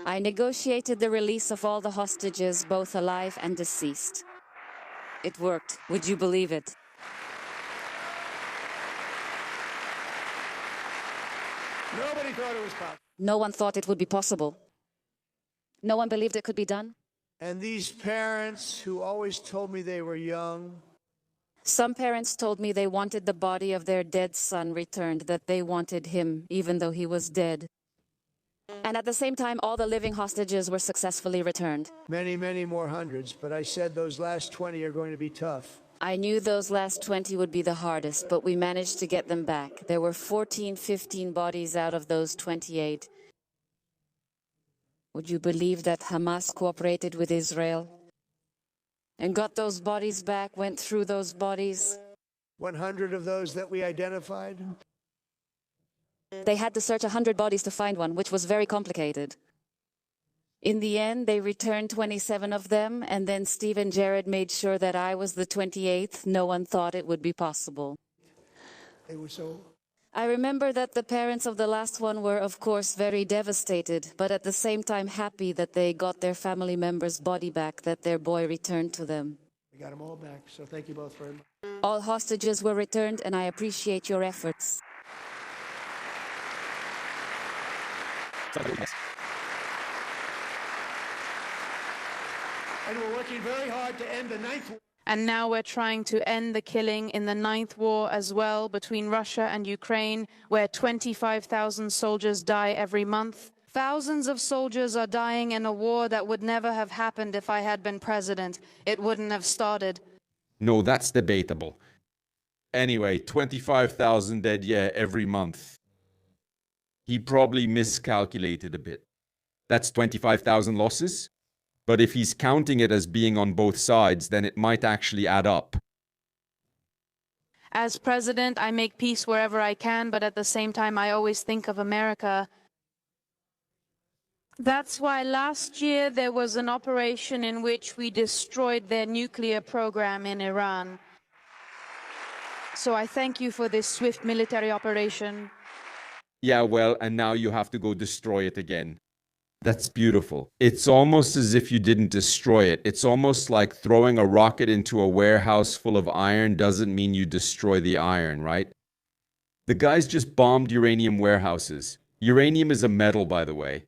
I negotiated the release of all the hostages, both alive and deceased. It worked. Would you believe it? Nobody thought it was possible. No one thought it would be possible. No one believed it could be done. And these parents who always told me they were young. Some parents told me they wanted the body of their dead son returned, that they wanted him, even though he was dead. And at the same time, all the living hostages were successfully returned. Many, many more hundreds, but I said those last 20 are going to be tough. I knew those last 20 would be the hardest, but we managed to get them back. There were 14, 15 bodies out of those 28. Would you believe that Hamas cooperated with Israel and got those bodies back, went through those bodies? 100 of those that we identified? They had to search 100 bodies to find one, which was very complicated. In the end, they returned 27 of them, and then Steve and Jared made sure that I was the 28th. No one thought it would be possible. They were so... I remember that the parents of the last one were, of course, very devastated, but at the same time happy that they got their family member's body back, that their boy returned to them. We got them all back, so thank you both very much. All hostages were returned, and I appreciate your efforts. And we're working very hard to end the ninth war. And now we're trying to end the killing in the ninth war as well between Russia and Ukraine, where 25,000 soldiers die every month. Thousands of soldiers are dying in a war that would never have happened if I had been president. It wouldn't have started. No, that's debatable. Anyway, 25,000 dead, yeah, every month. He probably miscalculated a bit. That's 25,000 losses. But if he's counting it as being on both sides, then it might actually add up. As president, I make peace wherever I can, but at the same time, I always think of America. That's why last year there was an operation in which we destroyed their nuclear program in Iran. So I thank you for this swift military operation. Yeah, well, and now you have to go destroy it again. That's beautiful. It's almost as if you didn't destroy it. It's almost like throwing a rocket into a warehouse full of iron doesn't mean you destroy the iron, right? The guys just bombed uranium warehouses. Uranium is a metal, by the way.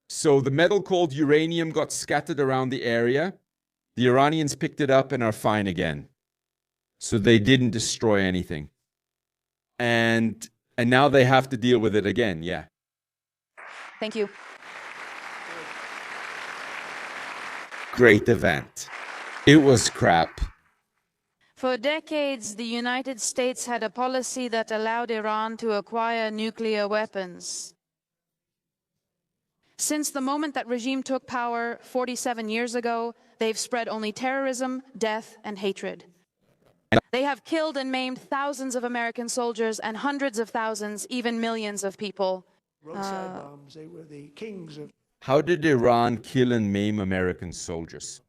So the metal called uranium got scattered around the area. The Iranians picked it up and are fine again. So they didn't destroy anything. And now they have to deal with it again, yeah. Thank you. great event. It was crap. For decades, the United States had a policy that allowed Iran to acquire nuclear weapons. Since the moment that regime took power 47 years ago, they've spread only terrorism, death, and hatred. They have killed and maimed thousands of American soldiers and hundreds of thousands, even millions of people. Roadside bombs, they were the kings of... How did Iran kill and maim American soldiers?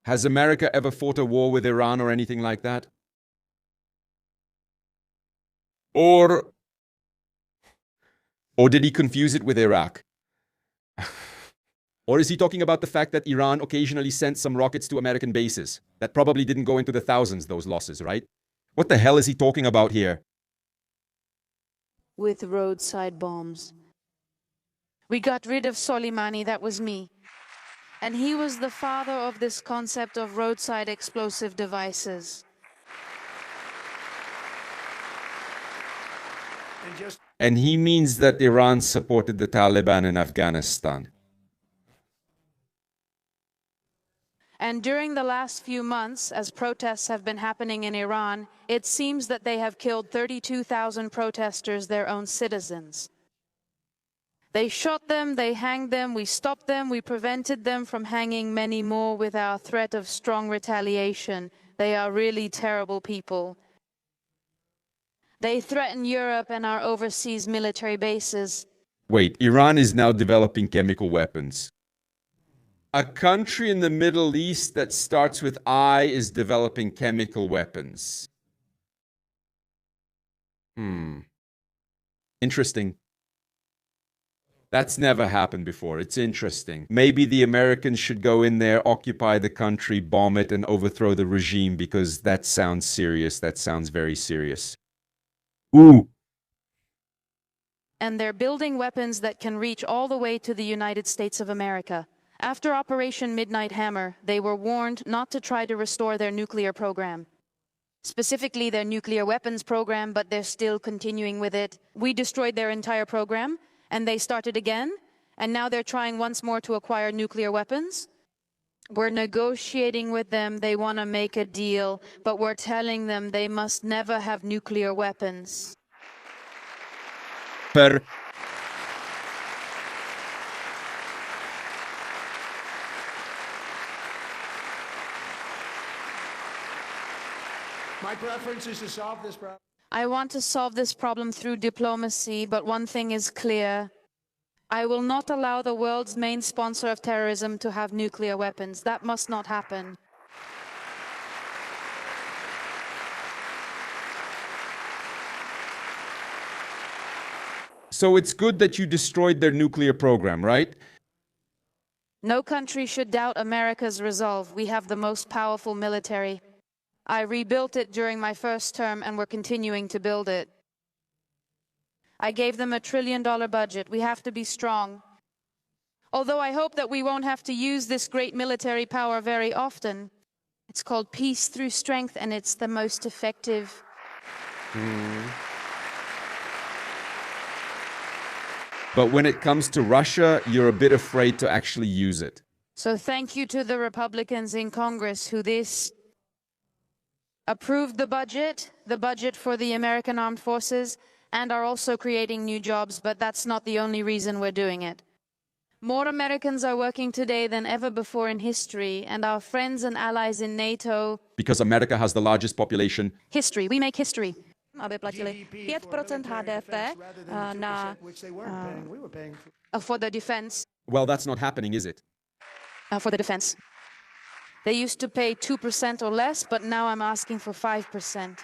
Has America ever fought a war with Iran or anything like that? Or did he confuse it with Iraq? Or is he talking about the fact that Iran occasionally sent some rockets to American bases? That probably didn't go into the thousands, those losses, right? What the hell is he talking about here? With roadside bombs. We got rid of Soleimani, that was me. And he was the father of this concept of roadside explosive devices. And he means that Iran supported the Taliban in Afghanistan. And during the last few months, as protests have been happening in Iran, it seems that they have killed 32,000 protesters, their own citizens. They shot them, they hanged them, we stopped them, we prevented them from hanging many more with our threat of strong retaliation. They are really terrible people. They threaten Europe and our overseas military bases. Wait, Iran is now developing chemical weapons. A country in the Middle East that starts with I is developing chemical weapons. Interesting. That's never happened before. It's interesting. Maybe the Americans should go in there, occupy the country, bomb it, and overthrow the regime, because that sounds serious. That sounds very serious. Ooh. And they're building weapons that can reach all the way to the United States of America. After Operation Midnight Hammer, they were warned not to try to restore their nuclear program. Specifically their nuclear weapons program, but they're still continuing with it. We destroyed their entire program, and they started again, and now they're trying once more to acquire nuclear weapons. We're negotiating with them. They want to make a deal, but we're telling them they must never have nuclear weapons. My preference is to solve this problem. I want to solve this problem through diplomacy, but one thing is clear. I will not allow the world's main sponsor of terrorism to have nuclear weapons. That must not happen. So it's good that you destroyed their nuclear program, right? No country should doubt America's resolve. We have the most powerful military. I rebuilt it during my first term, and we're continuing to build it. I gave them $1 trillion budget. We have to be strong. Although I hope that we won't have to use this great military power very often. It's called peace through strength, and it's the most effective. But when it comes to Russia, you're a bit afraid to actually use it. So thank you to the Republicans in Congress who approved the budget for the American Armed Forces, and are also creating new jobs, but that's not the only reason we're doing it. More Americans are working today than ever before in history, and our friends and allies in NATO... Because America has the largest population. History. We make history. Aby platili 5% HDP for the defense. Well, that's not happening, is it? For the defense. They used to pay 2% or less, but now I'm asking for 5%.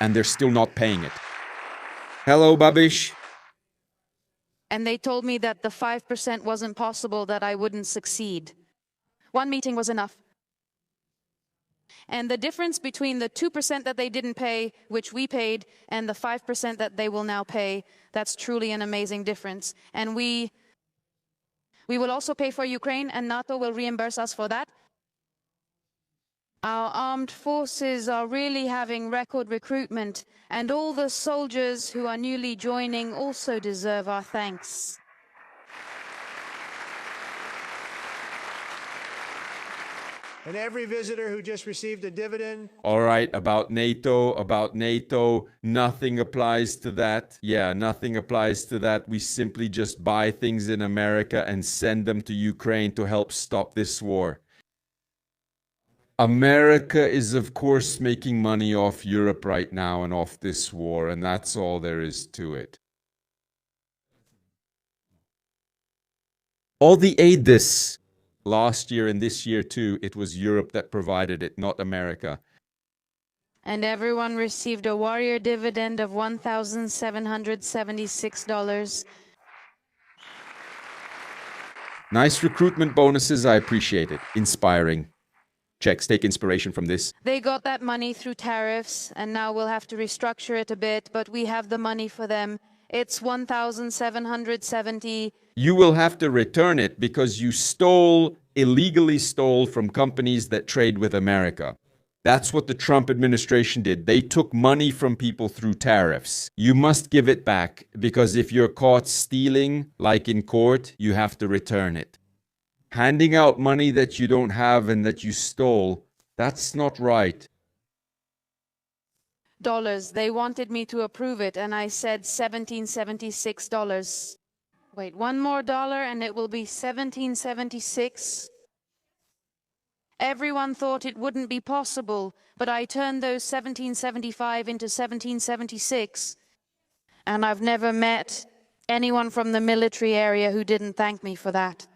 And they're still not paying it. Hello, Babish. And they told me that the 5% wasn't possible, that I wouldn't succeed. One meeting was enough. And the difference between the 2% that they didn't pay, which we paid, and the 5% that they will now pay, that's truly an amazing difference. And we will also pay for Ukraine, and NATO will reimburse us for that. Our armed forces are really having record recruitment, and all the soldiers who are newly joining also deserve our thanks. And every visitor who just received a dividend. All right, about NATO, nothing applies to that. Yeah, nothing applies to that. We simply just buy things in America and send them to Ukraine to help stop this war. America is, of course, making money off Europe right now and off this war, and that's all there is to it. All the aid this last year and this year too, it was Europe that provided it, not America. And everyone received a warrior dividend of $1,776. Nice recruitment bonuses, I appreciate it. Inspiring. Czechs, take inspiration from this. They got that money through tariffs, and now we'll have to restructure it a bit, but we have the money for them. It's 1,770. You will have to return it because you illegally stole from companies that trade with America. That's what the Trump administration did. They took money from people through tariffs. You must give it back because if you're caught stealing, like in court, you have to return it. Handing out money that you don't have and that you stole, that's not right. Dollars. They wanted me to approve it, and I said $1,776. Wait, one more dollar and it will be $1,776. Everyone thought it wouldn't be possible, but I turned those $1,775 into $1,776. And I've never met anyone from the military area who didn't thank me for that.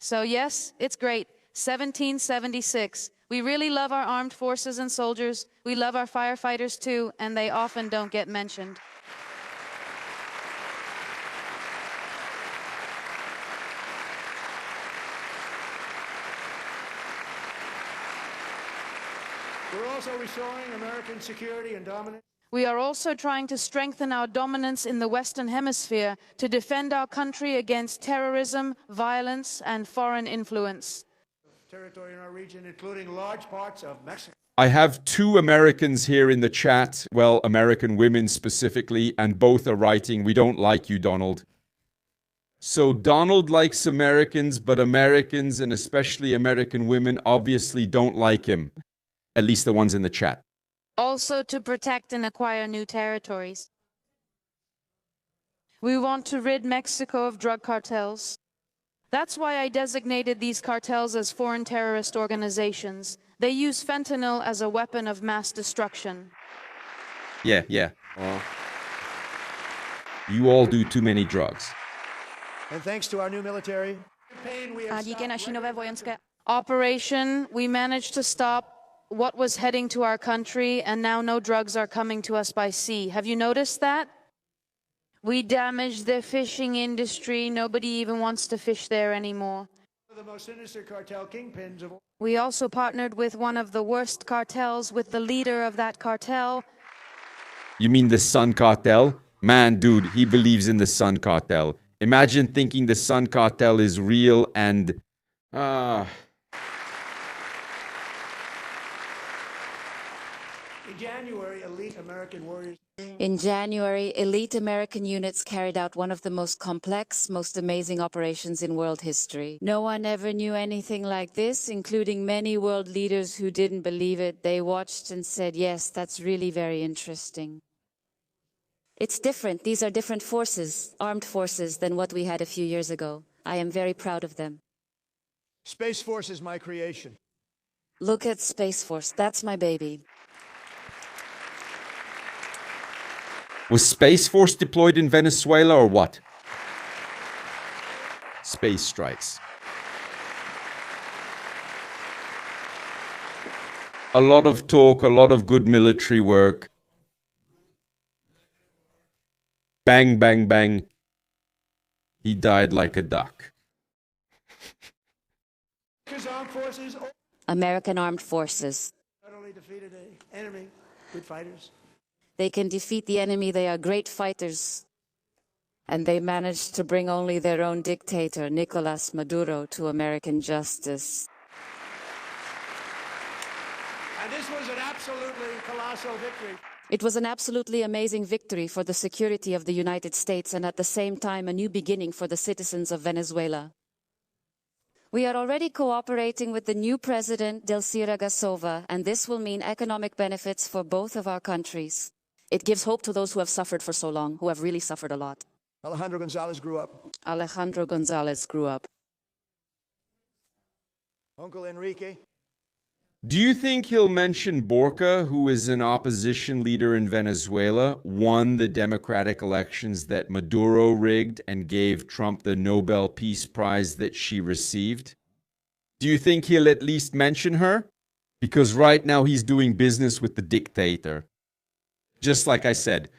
So yes, it's great. 1776. We really love our armed forces and soldiers. We love our firefighters too, and they often don't get mentioned. We're also restoring American security and dominance. We are also trying to strengthen our dominance in the Western Hemisphere to defend our country against terrorism, violence, and foreign influence. Territory in our region, including large parts of Mexico. I have two Americans here in the chat, well, American women specifically, and both are writing, "We don't like you, Donald." So Donald likes Americans, but Americans, and especially American women, obviously don't like him. At least the ones in the chat. Also to protect and acquire new territories. We want to rid Mexico of drug cartels. That's why I designated these cartels as foreign terrorist organizations. They use fentanyl as a weapon of mass destruction. Yeah. You all do too many drugs. And thanks to our new military campaign, we A have díky naší nové vojenské Operation, we managed to stop what was heading to our country, and now no drugs are coming to us by sea. Have you noticed that? We damaged the fishing industry. Nobody even wants to fish there anymore. the most sinister cartel kingpins of all. We also partnered with one of the worst cartels, with the leader of that cartel. You mean the Sun Cartel? Man, dude, he believes in the Sun Cartel. Imagine thinking the Sun Cartel is real and... In January, elite American warriors. In January, elite American units carried out one of the most complex, most amazing operations in world history. No one ever knew anything like this, including many world leaders who didn't believe it. They watched and said, yes, that's really very interesting. It's different. These are different forces, armed forces, than what we had a few years ago. I am very proud of them. Space Force is my creation. Look at Space Force. That's my baby. Was Space Force deployed in Venezuela or what? Space strikes. A lot of talk, a lot of good military work. Bang, bang, bang. He died like a duck. Armed forces American Armed Forces. not only defeated an enemy, good fighters. They can defeat the enemy. They are great fighters. And they managed to bring only their own dictator, Nicolas Maduro, to American justice. And this was an absolutely colossal victory. It was an absolutely amazing victory for the security of the United States and at the same time a new beginning for the citizens of Venezuela. We are already cooperating with the new president, Delcy Gasova, and this will mean economic benefits for both of our countries. It gives hope to those who have suffered for so long, who have really suffered a lot. Alejandro Gonzalez grew up. Alejandro Gonzalez grew up. Uncle Enrique. Do you think he'll mention Borca, who is an opposition leader in Venezuela, won the democratic elections that Maduro rigged and gave Trump the Nobel Peace Prize that she received? Do you think he'll at least mention her? Because right now he's doing business with the dictator. Just like I said,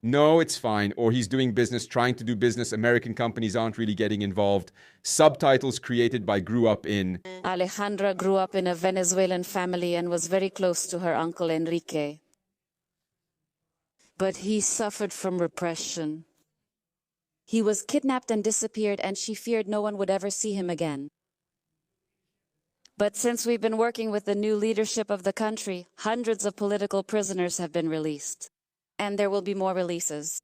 no, it's fine. Or he's doing business, trying to do business. American companies aren't really getting involved. Subtitles created by grew up in. Alejandra grew up in a Venezuelan family and was very close to her uncle Enrique. But he suffered from repression. He was kidnapped and disappeared, and she feared no one would ever see him again. But since we've been working with the new leadership of the country, hundreds of political prisoners have been released. And there will be more releases.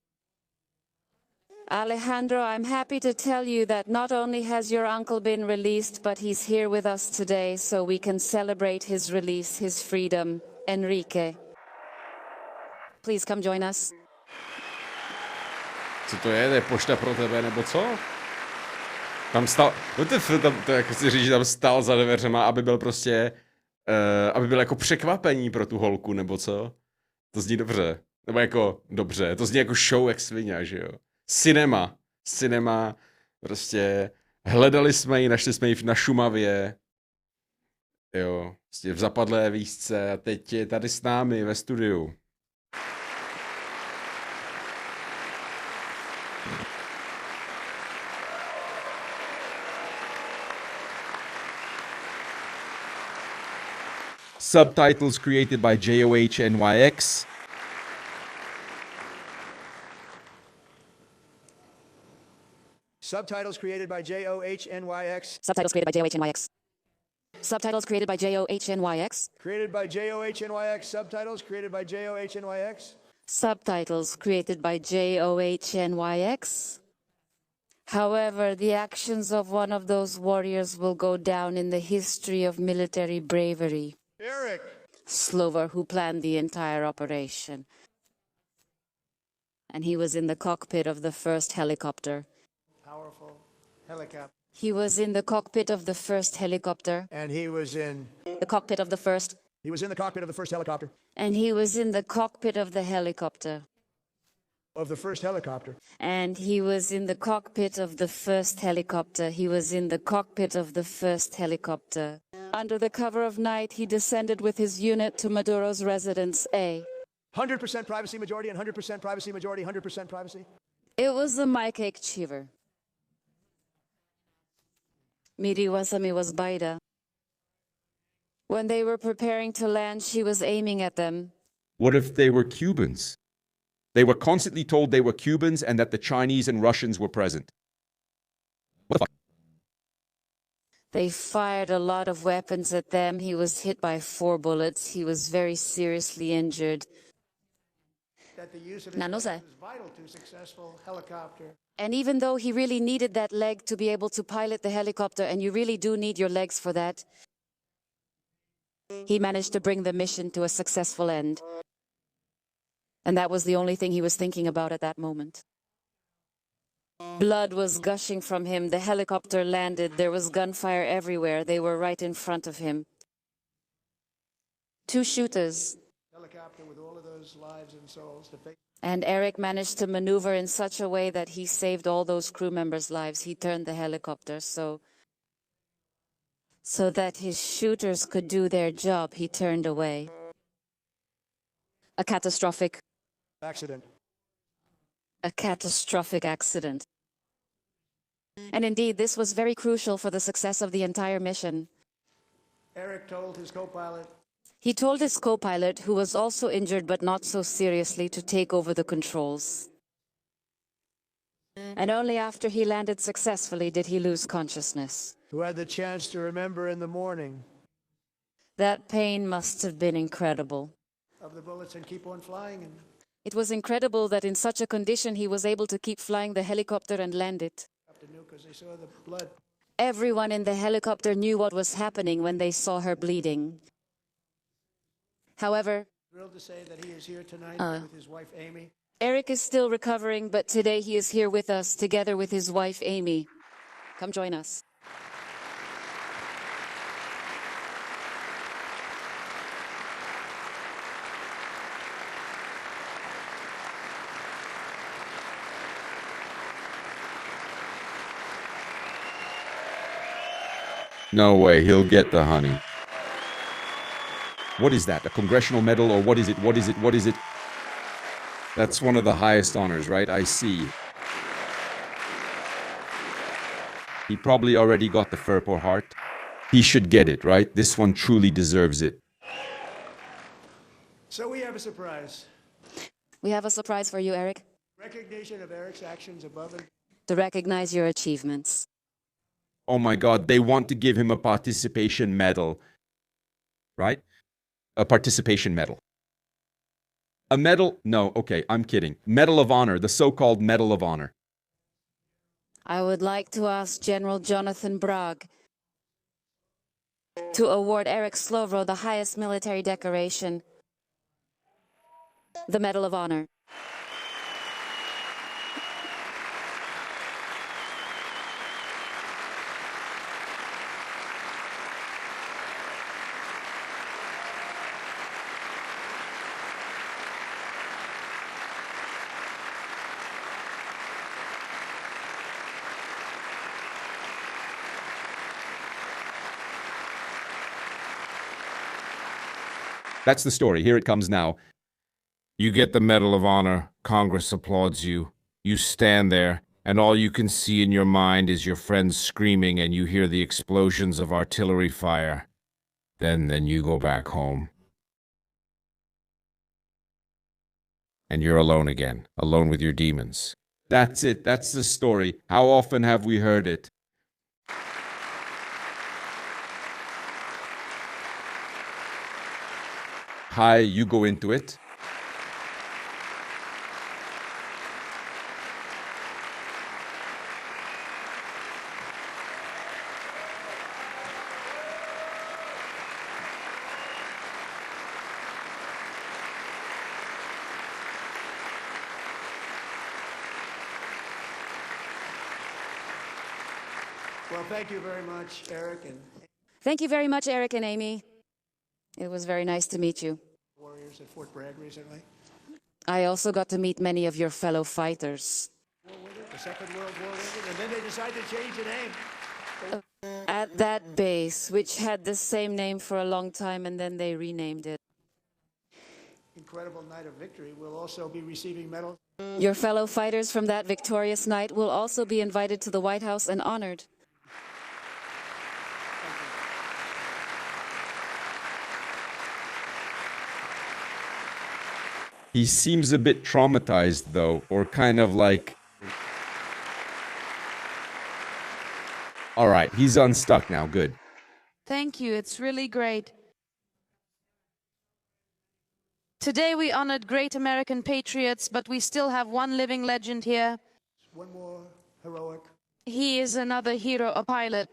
Alejandro, I'm happy to tell you that not only has your uncle been released, but he's here with us today so we can celebrate his release, his freedom. Enrique. Please come join us. Co to je? To je pošta pro tebe, nebo co? Tam stál, to jako si říct, že tam stál za dveřema, aby byl prostě, aby byl jako překvapení pro tu holku, nebo co? To zní dobře. Nebo jako dobře, to zní jako show jak svině, že jo? Cinema, prostě hledali jsme ji, našli jsme ji na Šumavě, jo, prostě v Zapadlé Výšce a teď je tady s námi ve studiu. Subtitles created by JOHNYX. Subtitles created by JOHNYX. Subtitles created by JOHNYX. Subtitles created by JOHNYX. Created by JOHNYX. Subtitles created by JOHNYX. Subtitles created by JOHNYX. However, the actions of one of those warriors will go down in the history of military bravery. Eric. Slover, who planned the entire operation. And he was in the cockpit of the first helicopter. Powerful helicopter. He was in the cockpit of the first helicopter. And he was in The cockpit of the first. He was in the cockpit of the first helicopter. And he was in the cockpit of the helicopter. Of the first helicopter. And he was in the cockpit of the first helicopter. He was in the cockpit of the first helicopter. Under the cover of night, he descended with his unit to Maduro's residence A. 100% privacy majority and 100% privacy majority, 100% privacy. It was a Mike Cheever. Miriwasami was Baida. When they were preparing to land, she was aiming at them. What if they were Cubans? They were constantly told they were Cubans and that the Chinese and Russians were present. What the fuck? They fired a lot of weapons at them. He was hit by 4 bullets. He was very seriously injured. That the use of Na his noze. legs was vital to successful helicopter. And even though he really needed that leg to be able to pilot the helicopter, and you really do need your legs for that, he managed to bring the mission to a successful end. And that was the only thing he was thinking about at that moment. Blood was gushing from him. The helicopter landed. There was gunfire everywhere. They were right in front of him. 2 shooters. Helicopter with all of those lives and souls to face. And Eric managed to maneuver in such a way that he saved all those crew members' lives. He turned the helicopter so that his shooters could do their job. He turned away. A catastrophic. Accident. A catastrophic accident. And indeed, this was very crucial for the success of the entire mission. Eric told his co-pilot. He told his co-pilot, who was also injured but not so seriously, to take over the controls. And only after he landed successfully did he lose consciousness. Who had the chance to remember in the morning That pain must have been incredible. of the bullets and keep on flying. And It was incredible that in such a condition he was able to keep flying the helicopter and land it. up to nuke because they saw the blood. Everyone in the helicopter knew what was happening when they saw her bleeding. However, Thrilled to say that he is here tonight with his wife Amy. Eric is still recovering, but today he is here with us together with his wife Amy. Come join us. No way, he'll get the honey. What is that? A congressional medal or what is it? What is it? What is it? That's one of the highest honors, right? I see. He probably already got the Purple Heart. He should get it, right? This one truly deserves it. So we have a surprise. We have a surprise for you, Eric. Recognition of Eric's actions above and To recognize your achievements. Oh my God, they want to give him a participation medal, right? A participation medal. A medal? No, okay, I'm kidding. Medal of Honor, the so-called Medal of Honor. I would like to ask General Jonathan Bragg to award Eric Slovro the highest military decoration, the Medal of Honor. That's the story. Here it comes now. You get the Medal of Honor. Congress applauds you. You stand there, and all you can see in your mind is your friends screaming, and you hear the explosions of artillery fire. Then you go back home. And you're alone again, alone with your demons. That's it. That's the story. How often have we heard it? Hi, you go into it. well, thank you very much, Eric and Thank you very much, Eric and Amy. It was very nice to meet you. warriors at Fort Bragg recently. I also got to meet many of your fellow fighters. The Second World War ended, and then they decided to change the name. At that base, which had the same name for a long time, and then they renamed it. Incredible night of victory. We'll also be receiving medals. Your fellow fighters from that victorious night will also be invited to the White House and honored. He seems a bit traumatized, though, or kind of like... All right, he's unstuck now. Good. Thank you. It's really great. Today we honored great American patriots, but we still have one living legend here. One more heroic. He is another hero, a pilot.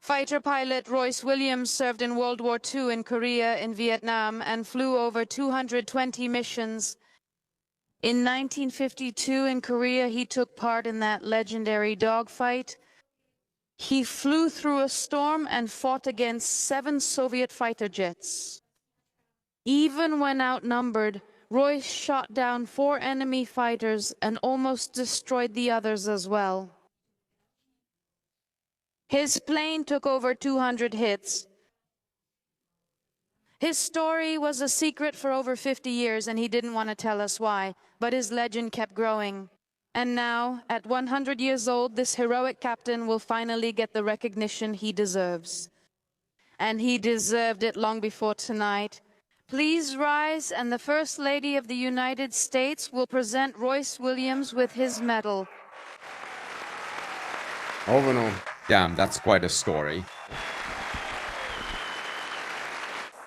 Fighter pilot Royce Williams served in World War II in Korea and Vietnam and flew over 220 missions. In 1952 in Korea, he took part in that legendary dogfight. He flew through a storm and fought against 7 Soviet fighter jets. Even when outnumbered, Royce shot down 4 enemy fighters and almost destroyed the others as well. His plane took over 200 hits. His story was a secret for over 50 years, and he didn't want to tell us why, but his legend kept growing. And now, at 100 years old, this heroic captain will finally get the recognition he deserves. And he deserved it long before tonight. Please rise, and the First Lady of the United States will present Royce Williams with his medal. Over and over. Damn, that's quite a story.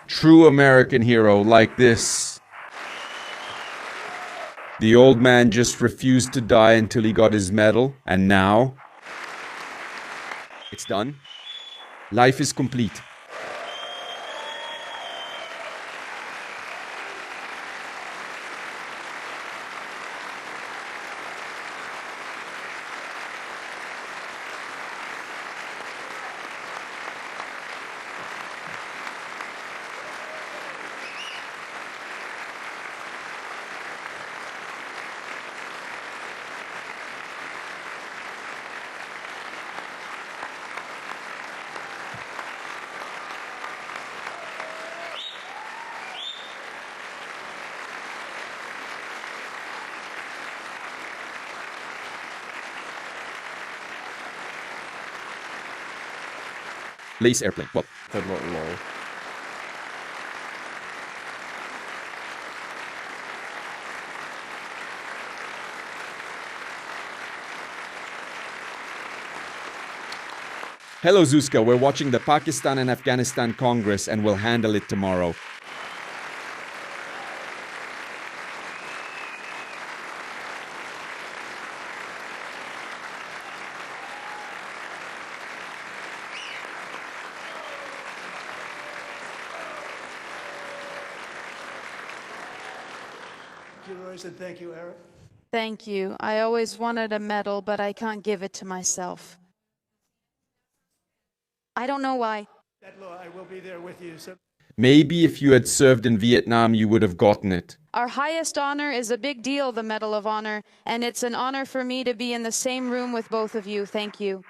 True American hero like this. The old man just refused to die until he got his medal, and now It's done. Life is complete. Lace airplane. Well, They're not low. hello, Zuzka. We're watching the Pakistan and Afghanistan Congress and we'll handle it tomorrow. Thank you, Royce, and thank you, Eric. Thank you. I always wanted a medal, but I can't give it to myself. I don't know why. That law, I will be there with you. So Maybe if you had served in Vietnam, you would have gotten it. Our highest honor is a big deal, the Medal of Honor, and it's an honor for me to be in the same room with both of you. Thank you.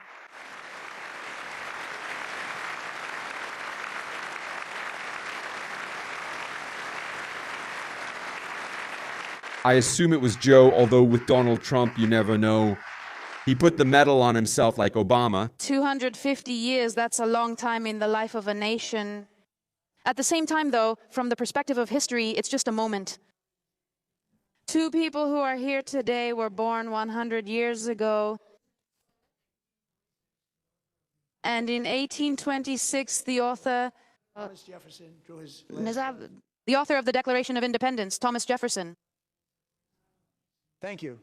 I assume it was Joe, although with Donald Trump, you never know. He put the medal on himself like Obama. 250 years, that's a long time in the life of a nation. At the same time, though, from the perspective of history, it's just a moment. Two people who are here today were born 100 years ago. And in 1826, the author Thomas Jefferson drew his the author of the Declaration of Independence, Thomas Jefferson. Thank you.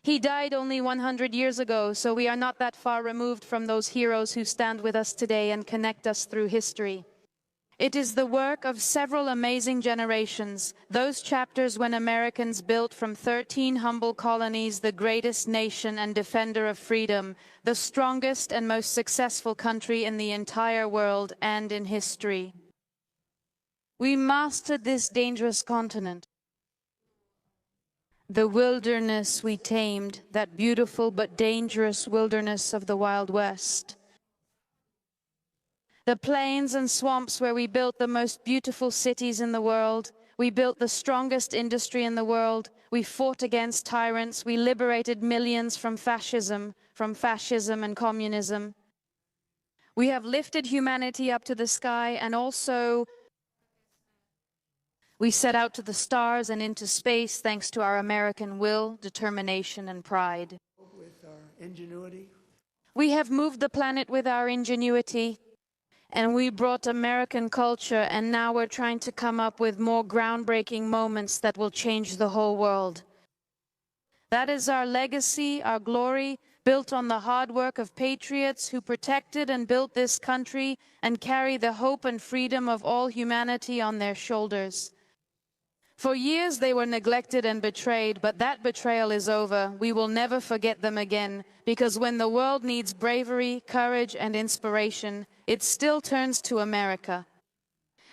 He died only 100 years ago, so we are not that far removed from those heroes who stand with us today and connect us through history. It is the work of several amazing generations, those chapters when Americans built from 13 humble colonies the greatest nation and defender of freedom, the strongest and most successful country in the entire world and in history. We mastered this dangerous continent. The wilderness we tamed, that beautiful but dangerous wilderness of the Wild West. The plains and swamps where we built the most beautiful cities in the world. We built the strongest industry in the world. We fought against tyrants. We liberated millions from fascism and communism. We have lifted humanity up to the sky, and also we set out to the stars and into space thanks to our American will, determination, and pride. With our ingenuity. We have moved the planet with our ingenuity, and we brought American culture, and now we're trying to come up with more groundbreaking moments that will change the whole world. That is our legacy, our glory, built on the hard work of patriots who protected and built this country and carry the hope and freedom of all humanity on their shoulders. For years they were neglected and betrayed, but that betrayal is over. We will never forget them again, because when the world needs bravery, courage, and inspiration, it still turns to America.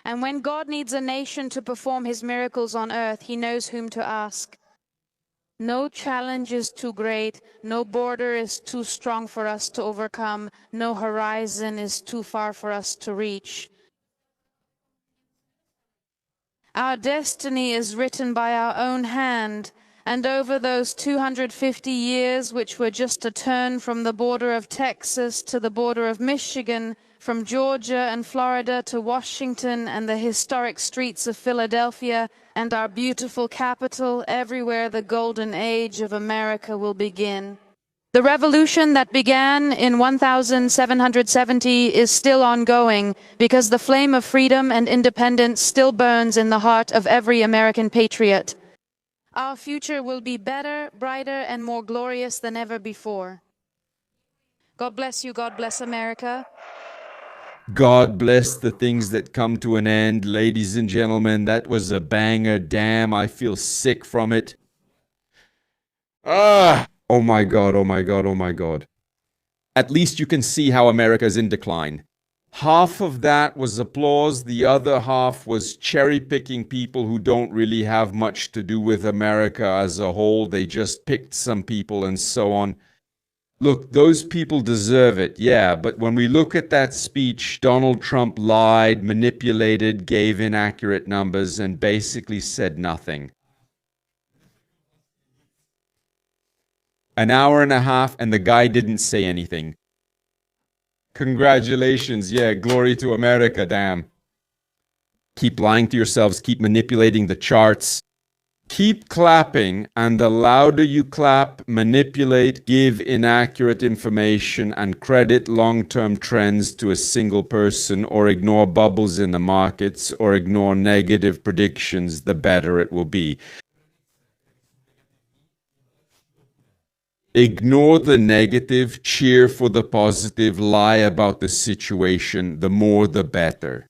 And when God needs a nation to perform his miracles on earth, he knows whom to ask. No challenge is too great, no border is too strong for us to overcome, no horizon is too far for us to reach. Our destiny is written by our own hand, and over those 250 years, which were just a turn from the border of Texas to the border of Michigan, from Georgia and Florida to Washington and the historic streets of Philadelphia and our beautiful capital, everywhere the golden age of America will begin. The revolution that began in 1770 is still ongoing because the flame of freedom and independence still burns in the heart of every American patriot. Our future will be better, brighter, and more glorious than ever before. God bless you. God bless America. God bless the things that come to an end. Ladies and gentlemen, that was a banger. Damn, I feel sick from it. Ah! Oh my God, oh my God, oh my God. At least you can see how America is in decline. Half of that was applause. The other half was cherry-picking people who don't really have much to do with America as a whole. They just picked some people and so on. Look, those people deserve it, yeah, but when we look at that speech, Donald Trump lied, manipulated, gave inaccurate numbers, and basically said nothing. An hour and a half, and the guy didn't say anything. Congratulations, yeah, glory to America, damn. Keep lying to yourselves, keep manipulating the charts. Keep clapping, and the louder you clap, manipulate, give inaccurate information, and credit long-term trends to a single person, or ignore bubbles in the markets, or ignore negative predictions, the better it will be. Ignore the negative, cheer for the positive, lie about the situation, the more the better.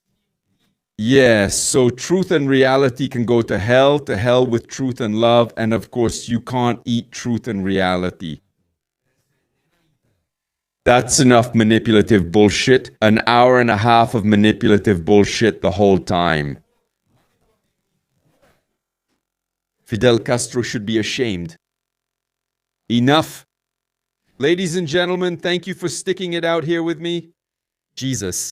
Yes, so truth and reality can go to hell with truth and love, and of course you can't eat truth and reality. That's enough manipulative bullshit. An hour and a half of manipulative bullshit the whole time. Fidel Castro should be ashamed. Enough. Ladies and gentlemen, thank you for sticking it out here with me. Jesus.